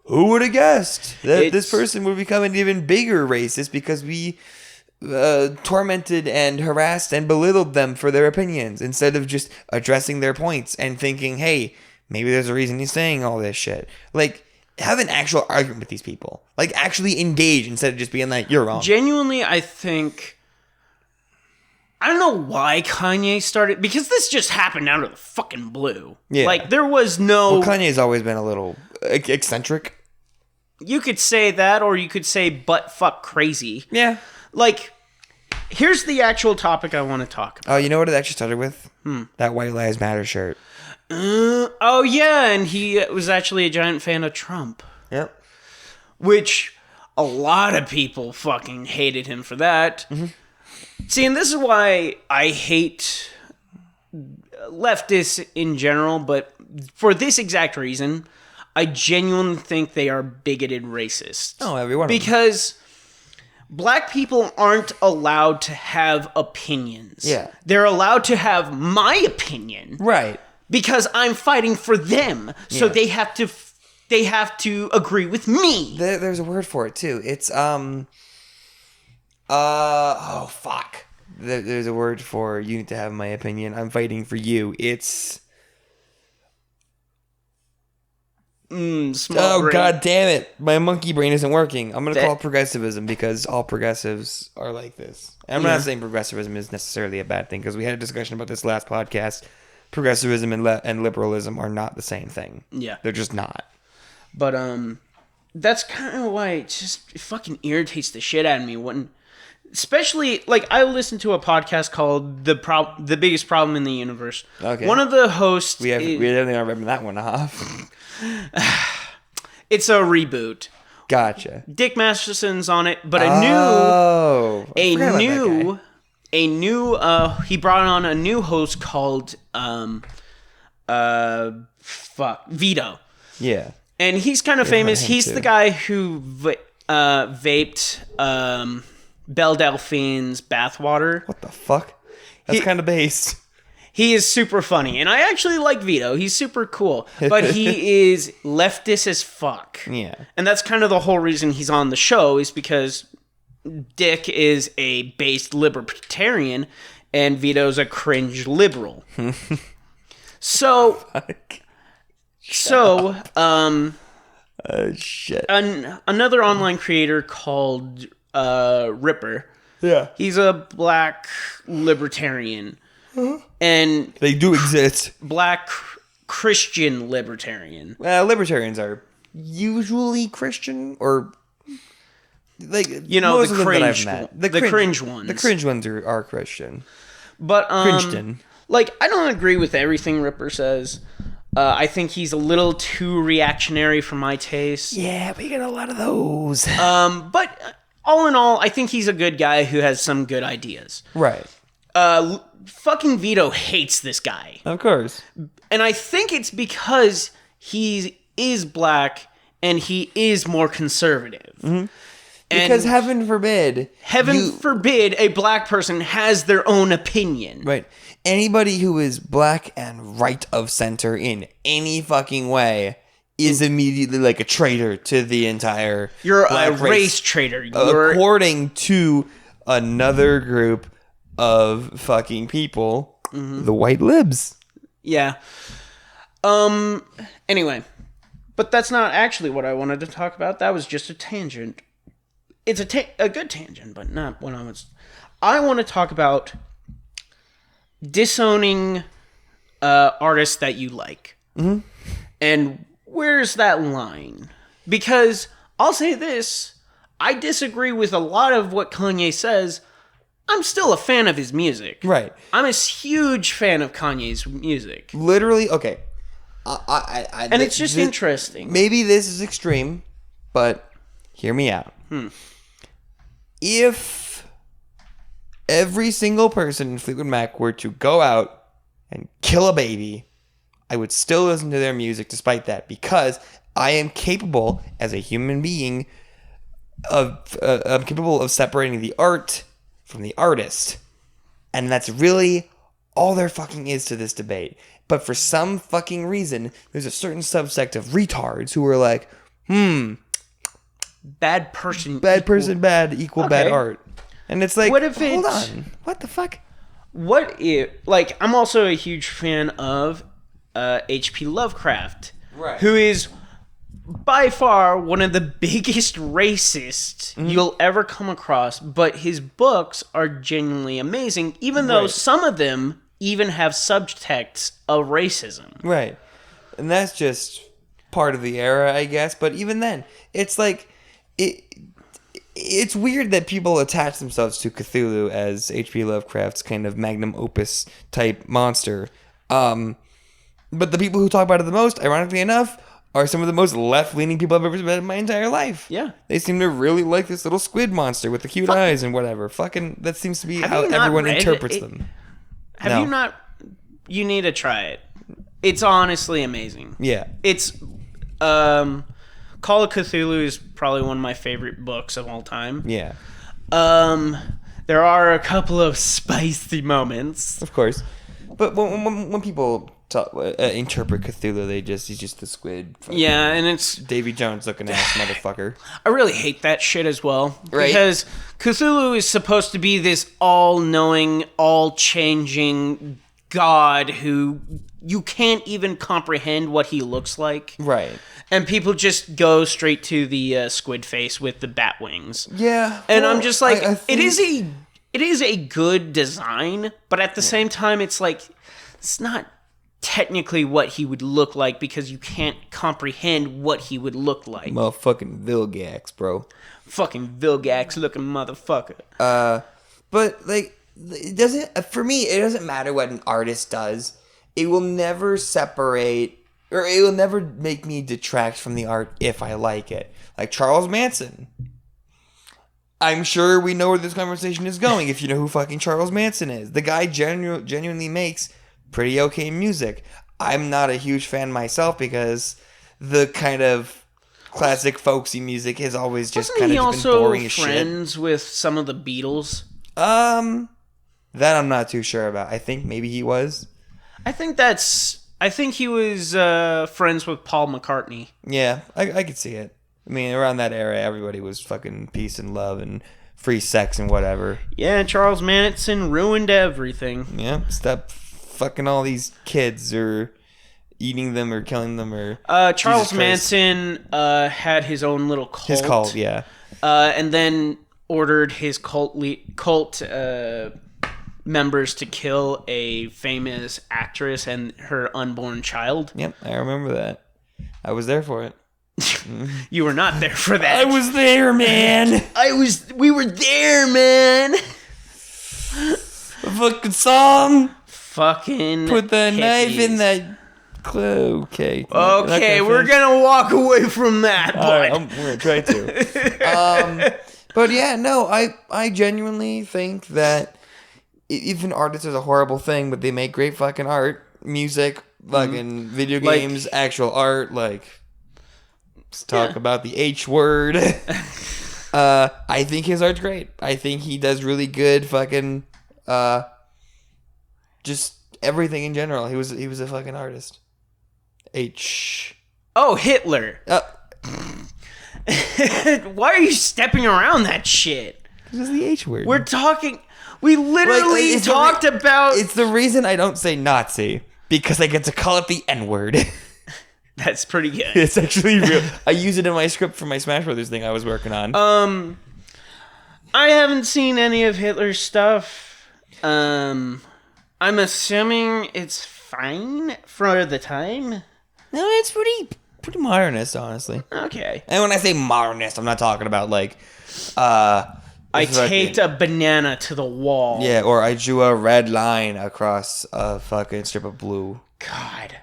who would have guessed that this person would become an even bigger racist because we tormented and harassed and belittled them for their opinions instead of just addressing their points and thinking, hey, maybe there's a reason he's saying all this shit. Like, have an actual argument with these people. Like, actually engage instead of just being like, you're wrong. Genuinely, I think... I don't know why Kanye started... Because this just happened out of the fucking blue. Yeah. Like, there was no... Well, Kanye's always been a little eccentric. You could say that, or you could say butt fuck crazy. Yeah. Like, here's the actual topic I want to talk about. Oh, you know what it actually started with? That White Lives Matter shirt. Oh, yeah, and he was actually a giant fan of Trump. Yep. Which a lot of people fucking hated him for that. Mm-hmm. See, and this is why I hate leftists in general, but for this exact reason, I genuinely think they are bigoted racists. Oh, everyone. Because black people aren't allowed to have opinions. Yeah. They're allowed to have my opinion. Right. Because I'm fighting for them, so they have to agree with me. There's a word for it too. It's Oh, fuck. There's a word for you need to have my opinion. I'm fighting for you. It's... Small brain. God damn it. My monkey brain isn't working. I'm going to call it progressivism because all progressives are like this. And I'm not saying progressivism is necessarily a bad thing because we had a discussion about this last podcast. Progressivism and liberalism are not the same thing. Yeah. They're just not. But that's kind of why it fucking irritates the shit out of me when... Especially, like, I listened to a podcast called The Biggest Problem in the Universe. Okay. One of the hosts... We definitely are ripping that one off. It's a reboot. Gotcha. Dick Masterson's on it, but he brought on a new host called, Vito. Yeah. And he's kind of famous. He's the guy who vaped, Belle Delphine's bathwater. What the fuck? That's kind of based. He is super funny, and I actually like Vito. He's super cool, but he is leftist as fuck. Yeah. And that's kind of the whole reason he's on the show is because Dick is a based libertarian, and Vito's a cringe liberal. So... Fuck. Shit. Another online creator called Ripper. Yeah. He's a black libertarian. And they do exist. Black Christian libertarian. Libertarians are usually Christian or like the cringe one. The cringe ones. The cringe ones are Christian. But Christian. Like I don't agree with everything Ripper says. I think he's a little too reactionary for my taste. Yeah, we get a lot of those. But all in all, I think he's a good guy who has some good ideas. Right. Fucking Vito hates this guy. Of course. And I think it's because he is black and he is more conservative. Mm-hmm. Because heaven forbid a black person has their own opinion. Right. Anybody who is black and right of center in any fucking way is immediately like a traitor to the entire You're a race traitor. According to another group of fucking people, the white libs. Yeah. Anyway, but that's not actually what I wanted to talk about. That was just a tangent. It's a good tangent, but not what I want to talk about disowning artists that you like. Mm-hmm. And where's that line? Because I'll say this, I disagree with a lot of what Kanye says. I'm still a fan of his music. Right. I'm a huge fan of Kanye's music. Literally, okay. And it's just interesting. Maybe this is extreme, but hear me out. If every single person in Fleetwood Mac were to go out and kill a baby, I would still listen to their music despite that, because I am capable as a human being I'm capable of separating the art from the artist. And that's really all there fucking is to this debate. But for some fucking reason, there's a certain subsect of retards who are like, bad person, bad art. And it's like, hold on, what the fuck? What if, like, I'm also a huge fan of H.P. Lovecraft, right? Who is by far one of the biggest racists you'll ever come across, but his books are genuinely amazing, even though some of them even have subtexts of racism. Right. And that's just part of the era, I guess. But even then, it's like, it's weird that people attach themselves to Cthulhu as H.P. Lovecraft's kind of magnum opus type monster. But the people who talk about it the most, ironically enough, are some of the most left-leaning people I've ever met in my entire life. Yeah. They seem to really like this little squid monster with the cute eyes and whatever. Fucking, that seems to be how everyone interprets them. Have you not? You need to try it. It's honestly amazing. Yeah. It's, Call of Cthulhu is probably one of my favorite books of all time. Yeah. There are a couple of spicy moments. Of course. But when people interpret Cthulhu. He's just the squid. Yeah, and it's Davy Jones looking ass motherfucker. I really hate that shit as well. Right. Because Cthulhu is supposed to be this all-knowing, all-changing god who you can't even comprehend what he looks like. Right. And people just go straight to the squid face with the bat wings. Yeah. And I'm just like, I think... it is a good design, but at the same time, it's like, it's not technically what he would look like because you can't comprehend what he would look like. Motherfucking Vilgax, bro. Fucking Vilgax looking motherfucker. But like, it doesn't matter what an artist does. It will never separate, or it will never make me detract from the art if I like it. Like Charles Manson. I'm sure we know where this conversation is going if you know who fucking Charles Manson is. The guy genuinely makes pretty okay music. I'm not a huge fan myself because the kind of classic folksy music has always just kind of been boring as shit. Wasn't he also friends with some of the Beatles? That I'm not too sure about. I think maybe he was. I think he was friends with Paul McCartney. Yeah, I could see it. I mean, around that era, everybody was fucking peace and love and free sex and whatever. Yeah, Charles Manson ruined everything. Yeah, stop fucking all these kids or eating them or killing them or... Charles Manson had his own little cult. His cult, yeah. And then ordered his cult members to kill a famous actress and her unborn child. Yep, I remember that. I was there for it. You were not there for that. I was there, man. We were there, man. The fucking song. Fucking put the hippies. knife in that. Okay. Okay, we're gonna walk away from that. Alright, we're gonna try to. But yeah, no, I genuinely think that if an artist is a horrible thing, but they make great fucking art, music, fucking video games, actual art, like. Let's talk about the H word. I think his art's great. I think he does really good fucking just everything in general. He was a fucking artist. H. Oh, Hitler. Why are you stepping around that shit? This is the H word. We literally talked about... It's the reason I don't say Nazi. Because I get to call it the N word. That's pretty good. It's actually real. I use it in my script for my Smash Brothers thing I was working on. I haven't seen any of Hitler's stuff. I'm assuming it's fine for the time. No, it's pretty modernist, honestly. Okay. And when I say modernist, I'm not talking about like I taped a banana to the wall. Yeah, or I drew a red line across a fucking strip of blue. God.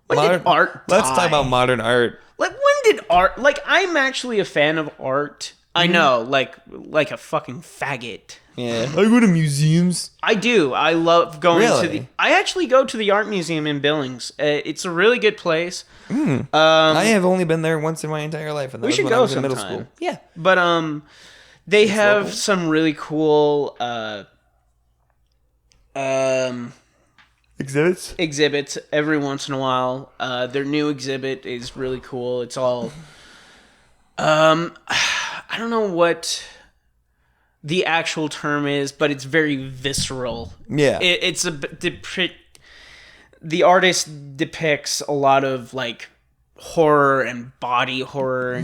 When did art die? Let's talk about modern art. Like, when did art... Like, I'm actually a fan of art. I know, like a fucking faggot. Yeah. I go to museums. I do. I love going to the... I actually go to the art museum in Billings. It's a really good place. I have only been there once in my entire life, and that was when I was in middle school. Yeah. But, they have some really cool, Exhibits every once in a while. Their new exhibit is really cool. It's all... I don't know what the actual term is, but it's very visceral. Yeah. The artist depicts a lot of, like, horror and body horror.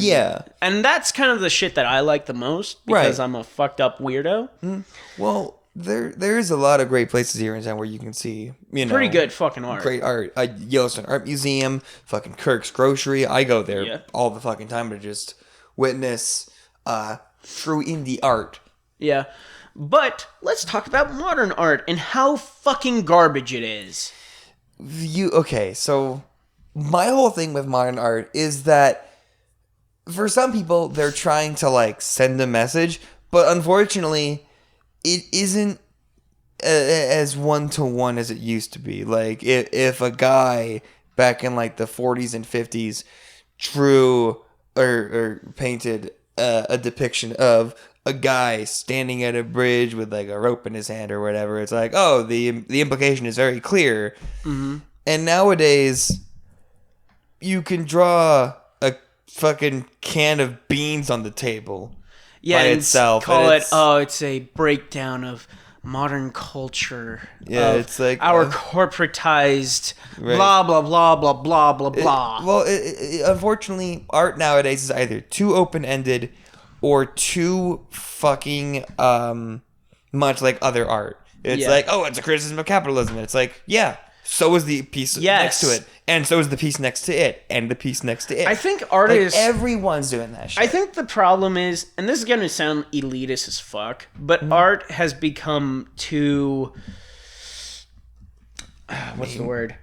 And that's kind of the shit that I like the most, because I'm a fucked up weirdo. Well... There is a lot of great places here in town where you can see, pretty good fucking art. Great art. Yellowstone Art Museum, fucking Kirk's Grocery. I go there all the fucking time to just witness true indie art. Yeah. But let's talk about modern art and how fucking garbage it is. Okay, so my whole thing with modern art is that for some people, they're trying to like send a message, but unfortunately... it isn't as one-to-one as it used to be. Like, if a guy back in, like, the 40s and 50s drew or painted a depiction of a guy standing at a bridge with, like, a rope in his hand or whatever, it's like, oh, the implication is very clear. Mm-hmm. And nowadays, you can draw a fucking can of beans on the table by itself. It's a breakdown of modern culture. Yeah, it's like our corporatized blah, blah, blah, blah, blah, blah, blah. Unfortunately, art nowadays is either too open-ended or too fucking much like other art. It's like, oh, it's a criticism of capitalism. And it's like, yeah, so is the piece next to it. And so is the piece next to it. And the piece next to it. I think artists... everyone's doing that shit. I think the problem is, and this is going to sound elitist as fuck, but art has become too... what's the word?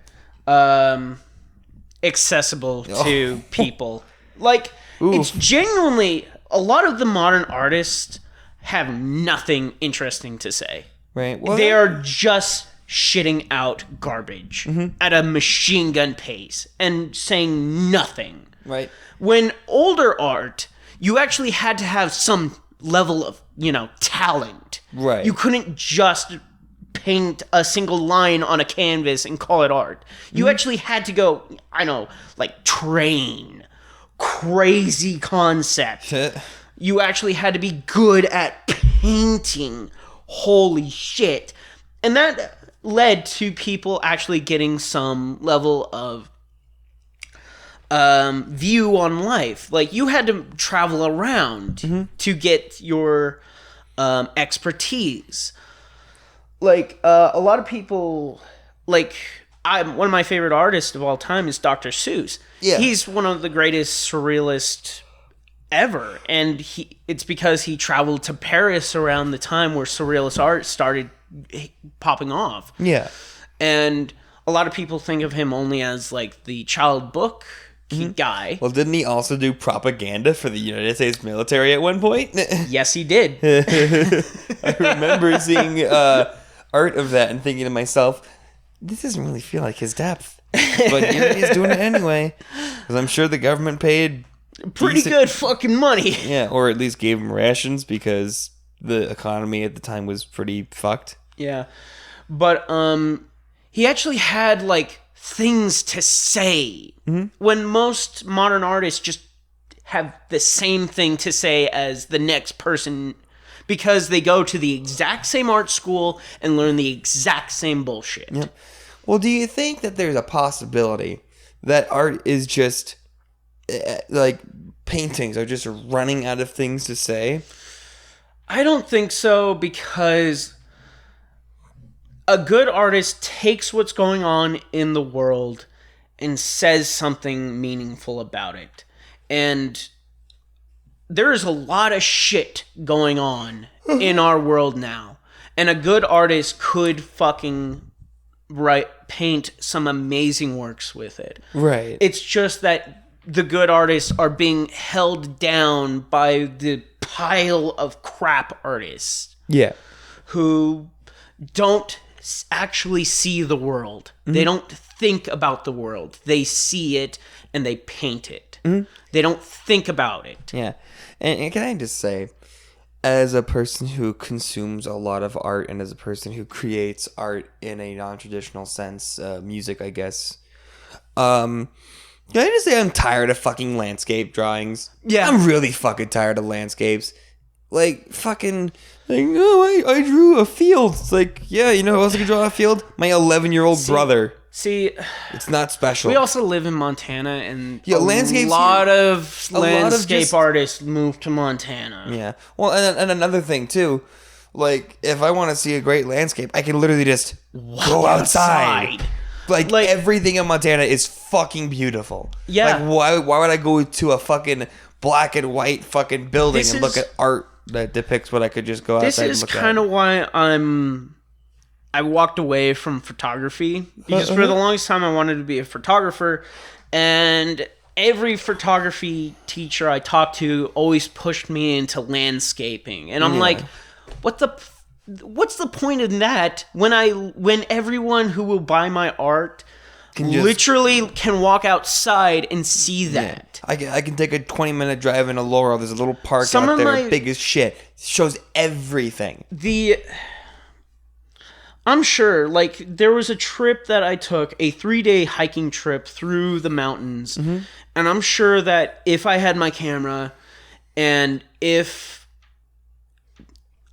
Accessible to people. Like, it's genuinely... A lot of the modern artists have nothing interesting to say. Right. Well, they are just shitting out garbage at a machine gun pace and saying nothing. Right. When older art, you actually had to have some level of, talent. Right. You couldn't just paint a single line on a canvas and call it art. You actually had to go, train. Crazy concept. You actually had to be good at painting. Holy shit. And that led to people actually getting some level of view on life. Like, you had to travel around to get your expertise. Like, a lot of people, one of my favorite artists of all time is Dr. Seuss. Yeah. He's one of the greatest surrealists ever, and it's because he traveled to Paris around the time where surrealist art started popping off. Yeah. And a lot of people think of him only as the child book guy. Well, didn't he also do propaganda for the United States military at one point? Yes, he did. I remember seeing art of that and thinking to myself, this doesn't really feel like his depth. But here he's doing it anyway, because I'm sure the government paid pretty good fucking money. Yeah, or at least gave him rations because the economy at the time was pretty fucked. Yeah. But he actually had things to say. When most modern artists just have the same thing to say as the next person because they go to the exact same art school and learn the exact same bullshit. Yep. Well, do you think that there's a possibility that art is just paintings are just running out of things to say? I don't think so, because a good artist takes what's going on in the world and says something meaningful about it. And there is a lot of shit going on in our world now. And a good artist could fucking paint some amazing works with it. Right. It's just that the good artists are being held down by the pile of crap artists. Yeah. Who don't actually see the world. They don't think about the world. They see it and they paint it. They don't think about it. Yeah. And can I just say, as a person who consumes a lot of art and as a person who creates art in a non-traditional sense, music, I guess, can I just say I'm tired of fucking landscape drawings? Yeah. I'm really fucking tired of landscapes. I drew a field. It's yeah, who else can draw a field? My 11-year-old brother. See, it's not special. We also live in Montana, and a lot of landscape artists move to Montana. Yeah. Well, and another thing, too, if I want to see a great landscape, I can literally just go outside. Everything in Montana is fucking beautiful. Yeah. Why would I go to a fucking black and white fucking building and look at art that depicts what I could just go outside and look at? This is kind of why I walked away from photography, because for the longest time I wanted to be a photographer, and every photography teacher I talked to always pushed me into landscaping, and I'm like, what's the point in that when everyone who will buy my art literally can walk outside and see that? Yeah. I can take a 20-minute drive into Laurel. There's a little park out there, big as shit. It shows everything. I'm sure, like, there was a trip that I took, a 3-day hiking trip through the mountains, and I'm sure that if I had my camera, and if...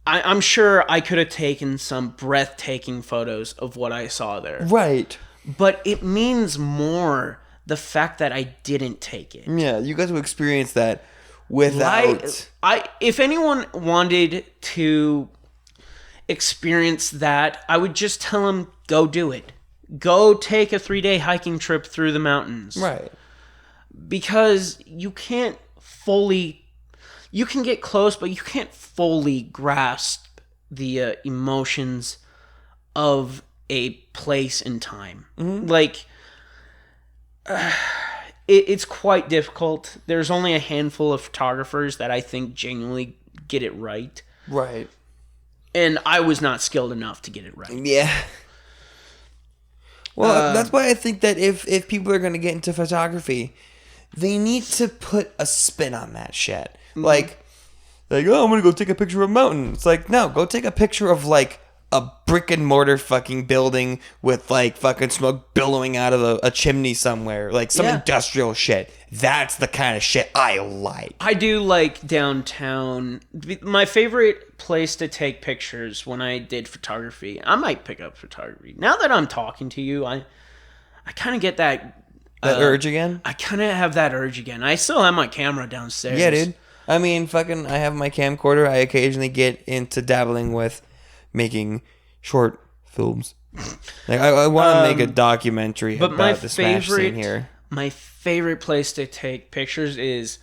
I'm sure I could have taken some breathtaking photos of what I saw there. Right. But it means more the fact that I didn't take it. Yeah, you got to experience that without... If anyone wanted to... experience that, I would just tell him, go do it. Go take a 3-day hiking trip through the mountains. Right. Because you can get close, but you can't fully grasp the emotions of a place and time. Like, it's quite difficult. There's only a handful of photographers that I think genuinely get it right. Right. And I was not skilled enough to get it right. Yeah. Well, that's why I think that if people are going to get into photography, they need to put a spin on that shit. Like, oh, I'm going to go take a picture of a mountain. It's like, no, go take a picture of, like, a brick and mortar fucking building with, like, fucking smoke billowing out of a chimney somewhere. Like, some industrial shit. That's the kind of shit I like. I do like downtown. My favorite place to take pictures when I did photography, I might pick up photography. Now that I'm talking to you, I kind of get that... urge again? I kind of have that urge again. I still have my camera downstairs. Yeah, dude. I mean, fucking, I have my camcorder. I occasionally get into dabbling with making short films. Like, I want to make a documentary about the smash scene here. My favorite place to take pictures is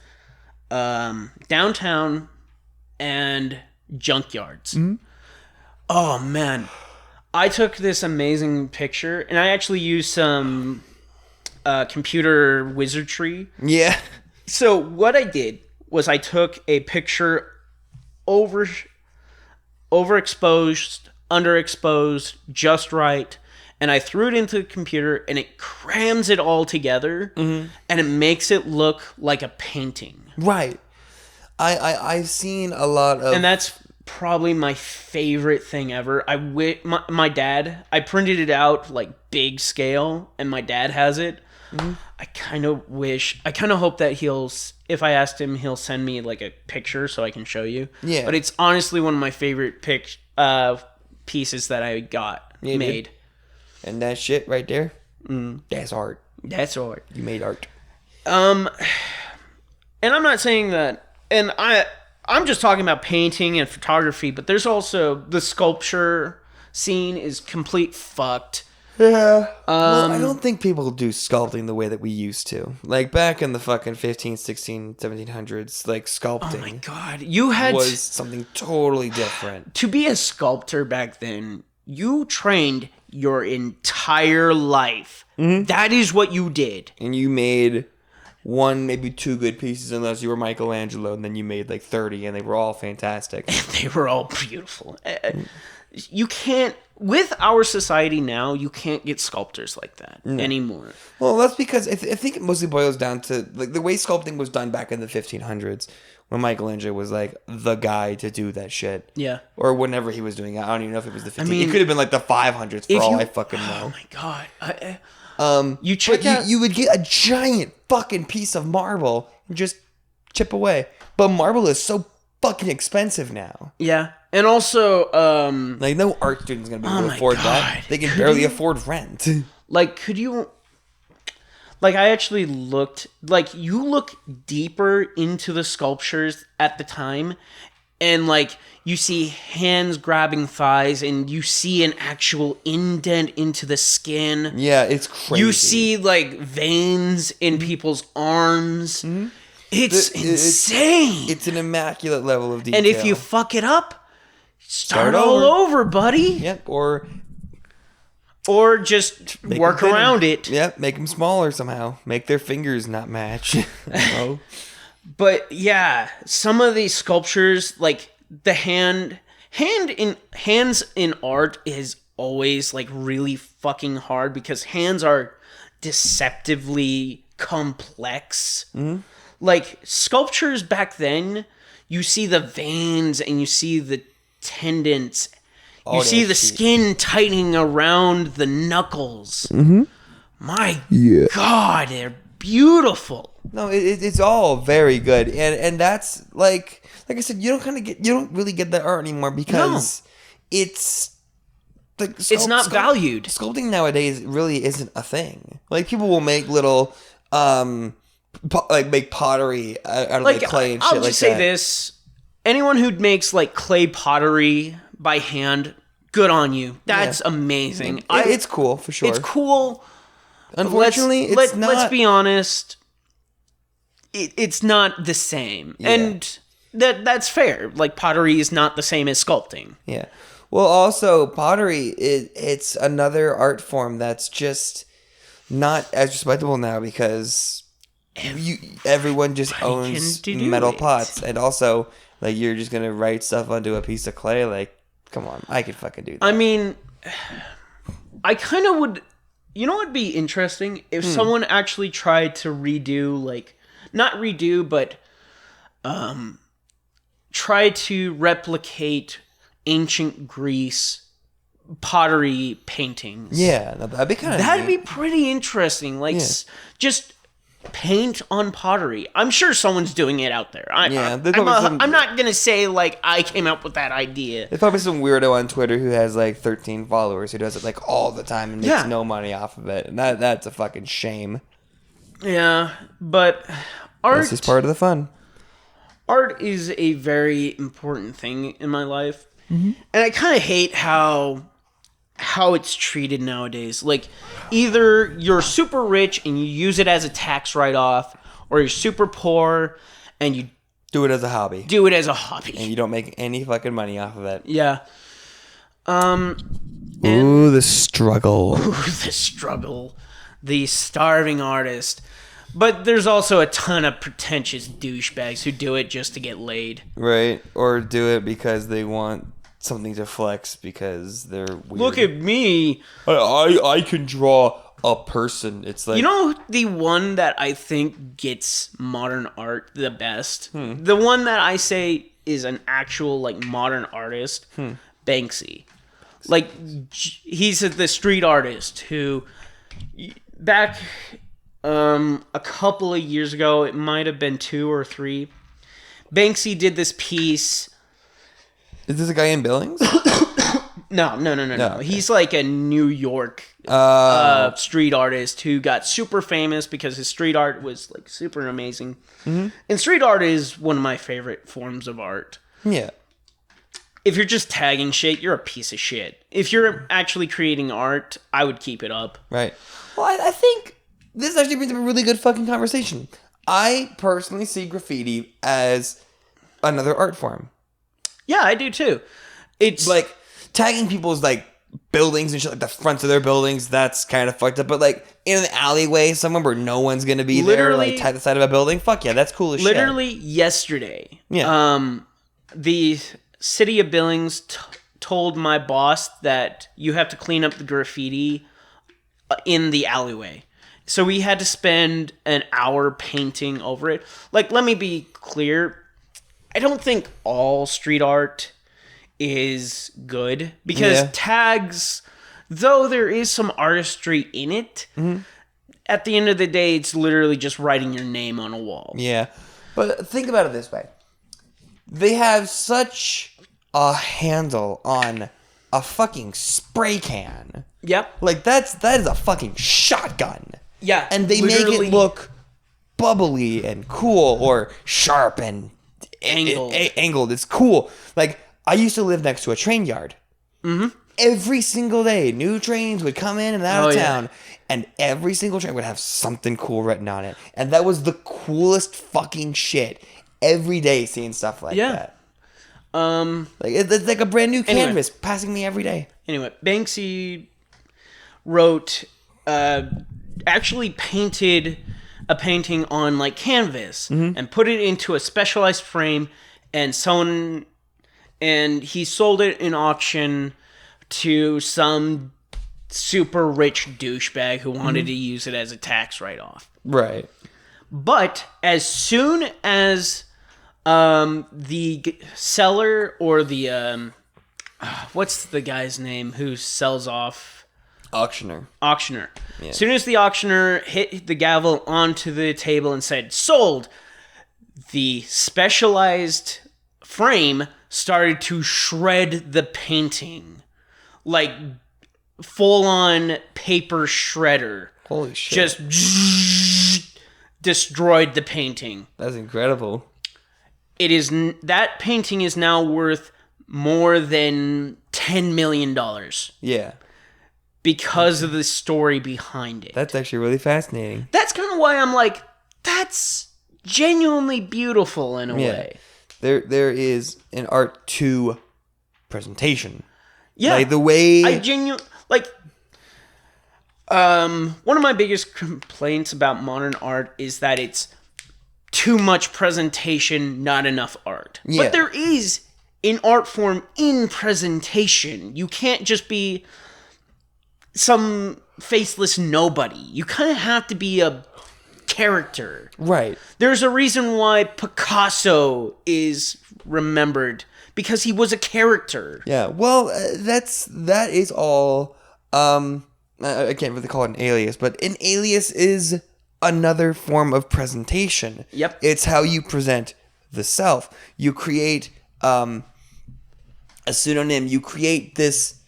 downtown and junkyards. Oh, man. I took this amazing picture, and I actually used some computer wizardry. Yeah. So what I did was I took a picture overexposed, underexposed, just right, and I threw it into the computer, and it crams it all together, and it makes it look like a painting. Right. I've seen a lot of... And that's probably my favorite thing ever. My dad, I printed it out, like, big scale, and my dad has it. I kind of hope that if I asked him, he'll send me, like, a picture so I can show you. Yeah. But it's honestly one of my favorite pieces that I got made. Dude. And that shit right there, that's art. That's art. You made art. And I'm not saying that, and I'm just talking about painting and photography, but there's also the sculpture scene is complete fucked. Yeah. Well, I don't think people do sculpting the way that we used to. Like, back in the fucking 15, 16, 1700s, like, sculpting. Oh my god. Was something totally different. To be a sculptor back then, you trained your entire life. That is what you did. And you made one, maybe two good pieces, unless you were Michelangelo, and then you made like 30, and they were all fantastic. They were all beautiful. You can't... With our society now, you can't get sculptors like that anymore. Well, that's because I think it mostly boils down to like the way sculpting was done back in the 1500s, when Michelangelo was like the guy to do that shit. Yeah. Or whenever he was doing it. I don't even know if it was the 1500s. I mean, it could have been like the 500s for all I fucking know. Oh my god. You would get a giant fucking piece of marble and just chip away. But marble is so fucking expensive now. Yeah. And also, like, no art student's gonna be able to afford that. They can barely afford rent. Like, could you... Like, I actually looked... Like, you look deeper into the sculptures at the time, and, like, you see hands grabbing thighs, and you see an actual indent into the skin. Yeah, it's crazy. You see, like, veins in people's arms. It's insane. It's an immaculate level of detail. And if you fuck it up... Start all over, buddy. Yep, or just work around it. Yep, make them smaller somehow. Make their fingers not match. Oh. But yeah, some of these sculptures, like the hands in art is always like really fucking hard because hands are deceptively complex. Like sculptures back then, you see the veins and you see the tendons, You see the skin tightening around the knuckles. My God, they're beautiful. No, it's all very good, and that's like I said, you don't really get that art anymore because it's like it's not valued. Sculpting nowadays really isn't a thing. Like people will make little make pottery out of like clay and shit like that. I'll just say this: anyone who makes like clay pottery by hand, good on you. That's amazing. It's cool for sure. It's cool. Unfortunately, let's be honest. It's not the same, and that's fair. Like pottery is not the same as sculpting. Yeah. Well, also pottery it's another art form that's just not as respectable now because everyone just owns metal pots, and also like you're just gonna write stuff onto a piece of clay. Like, come on, I could fucking do that. I mean, I kind of would. You know what'd be interesting if someone actually tried to redo, like, not redo, but try to replicate ancient Greece pottery paintings. Yeah, that'd be kind of that'd be pretty interesting. Like, just paint on pottery. I'm sure someone's doing it out there. I'm not gonna say like I came up with that idea. There's probably some weirdo on Twitter who has like 13 followers who does it like all the time and makes no money off of it, and that's a fucking shame. Yeah, but art. This is part of the fun. Art is a very important thing in my life, and I kind of hate how it's treated nowadays. Like, either you're super rich and you use it as a tax write-off, or you're super poor and you do it as a hobby. And you don't make any fucking money off of it. Yeah. Ooh, the struggle. The starving artist. But there's also a ton of pretentious douchebags who do it just to get laid. Right. Or do it because they want something to flex because they're weird. Look at me. I can draw a person. It's like, you know, the one that I think gets modern art the best, the one that I say is an actual like modern artist, Banksy. Like, he's the street artist who back a couple of years ago, it might have been 2 or 3, Banksy did this piece. Is this a guy in Billings? No. Okay. He's like a New York street artist who got super famous because his street art was like super amazing. And street art is one of my favorite forms of art. Yeah. If you're just tagging shit, you're a piece of shit. If you're actually creating art, I would keep it up. Right. Well, I think this actually brings up a really good fucking conversation. I personally see graffiti as another art form. Yeah, I do too. It's like tagging people's like buildings and shit, like the fronts of their buildings. That's kind of fucked up. But like in an alleyway, somewhere where no one's gonna be there, like tag the side of a building. Fuck yeah, that's cool as shit. Literally yesterday, the city of Billings told my boss that you have to clean up the graffiti in the alleyway. So we had to spend an hour painting over it. Like, let me be clear. I don't think all street art is good because tags, though there is some artistry in it, at the end of the day, it's literally just writing your name on a wall. Yeah. But think about it this way. They have such a handle on a fucking spray can. Yep. Like, that is a fucking shotgun. Yeah. And they make it look bubbly and cool or sharp and angled. It's cool. Like, I used to live next to a train yard. Every single day, new trains would come in and out of town. And every single train would have something cool written on it. And that was the coolest fucking shit. Every day seeing stuff like that. Like, it's like a brand new canvas passing me every day. Anyway, Banksy wrote... actually painted a painting on like canvas and put it into a specialized frame, and he sold it in auction to some super rich douchebag who wanted to use it as a tax write-off. Right. But as soon as the seller or the what's the guy's name who sells off? Auctioneer. Yeah. As soon as the auctioneer hit the gavel onto the table and said, sold, the specialized frame started to shred the painting. Like, full-on paper shredder. Holy shit. Just destroyed the painting. That's incredible. That painting is now worth more than $10 million. Yeah. Because of the story behind it. That's actually really fascinating. That's kind of why I'm like, that's genuinely beautiful in a way. There is an art to presentation. Yeah. Like the way... one of my biggest complaints about modern art is that it's too much presentation, not enough art. Yeah. But there is an art form in presentation. You can't just be some faceless nobody. You kind of have to be a character. Right. There's a reason why Picasso is remembered, because he was a character. Yeah. Well, that is all... I can't really call it an alias, but an alias is another form of presentation. Yep. It's how you present the self. You create a pseudonym. You create this...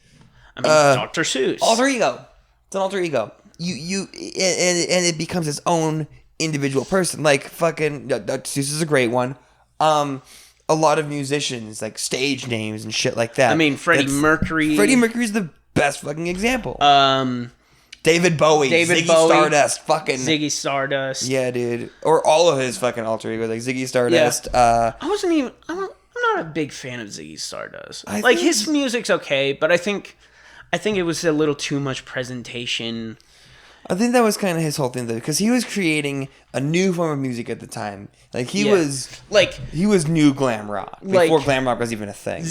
Dr. Seuss. Alter ego. It's an alter ego. And it becomes its own individual person. Like fucking Dr. Seuss is a great one. A lot of musicians, like stage names and shit like that. I mean, Freddie Mercury. Freddie Mercury's the best fucking example. David Bowie. Ziggy Stardust. Fucking Ziggy Stardust. Yeah, dude. Or all of his fucking alter ego, like Ziggy Stardust. Yeah. I'm not a big fan of Ziggy Stardust. His music's okay, but I think it was a little too much presentation. I think that was kind of his whole thing, though, because he was creating a new form of music at the time. Like, he was new glam rock before glam rock was even a thing.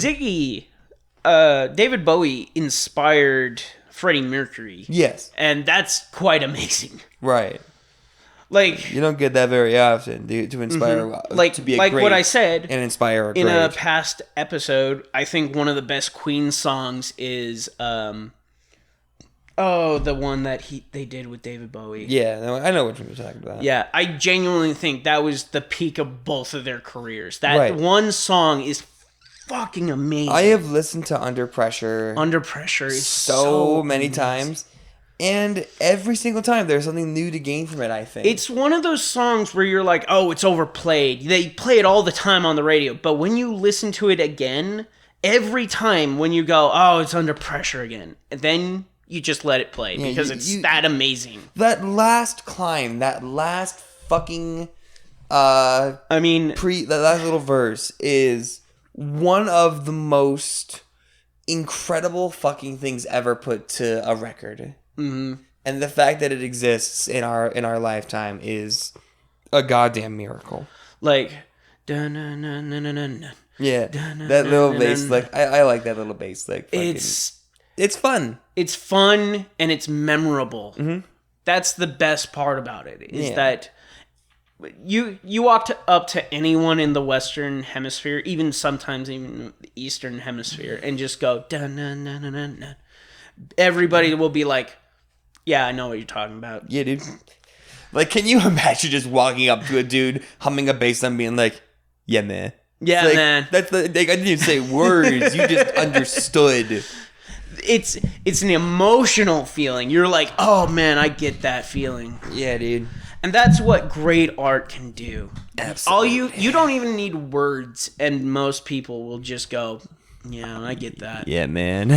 David Bowie inspired Freddie Mercury. Yes. And that's quite amazing. Right. Like, you don't get that very often to inspire, to be a great, what I said and inspire a great. In a past episode, I think one of the best Queen songs is, the one that they did with David Bowie. Yeah, I know what you're talking about. Yeah, I genuinely think that was the peak of both of their careers. That one song is fucking amazing. I have listened to Under Pressure. Under Pressure is so many times. And every single time there's something new to gain from it, I think. It's one of those songs where you're like, oh, it's overplayed. They play it all the time on the radio. But when you listen to it again, every time when you go, oh, it's Under Pressure again, and then you just let it play because it's that amazing. That last climb, that last fucking... that last little verse is one of the most incredible fucking things ever put to a record. Mm-hmm. And the fact that it exists in our lifetime is a goddamn miracle. Like, yeah, that little bass lick. I like that little bass lick. It's fun. It's fun and it's memorable. Mm-hmm. That's the best part about it. Is that you walk up to anyone in the Western Hemisphere, even sometimes even the Eastern Hemisphere, and just go dun dun dun dun dun dun. Everybody will be like, yeah, I know what you're talking about. Yeah, dude. Like, can you imagine just walking up to a dude humming a bass line being like, yeah, man. Yeah, like, man. That's I didn't even say words. You just understood. It's an emotional feeling. You're like, oh, man, I get that feeling. Yeah, dude. And that's what great art can do. Absolutely. You don't even need words, and most people will just go, yeah, I get that. Yeah, man.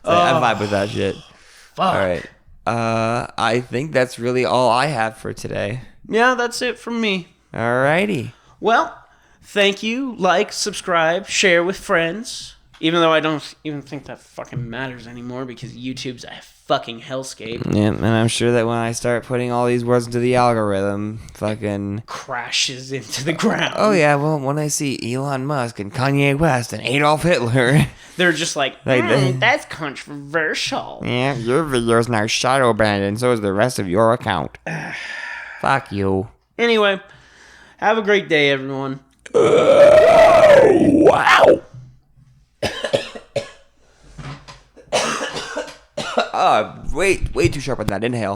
I vibe with that shit. Fuck. All right. I think that's really all I have for today. Yeah, that's it from me. Alrighty. Well, thank you. Like, subscribe, share with friends. Even though I don't even think that fucking matters anymore because YouTube's a fucking hellscape. Yeah, and I'm sure that when I start putting all these words into the algorithm, fucking... crashes into the ground. Oh yeah, well, when I see Elon Musk and Kanye West and Adolf Hitler... They're just like, that's controversial. Yeah, your video's now shadow banned and so is the rest of your account. Fuck you. Anyway, have a great day, everyone. Wow. way too sharp on that inhale.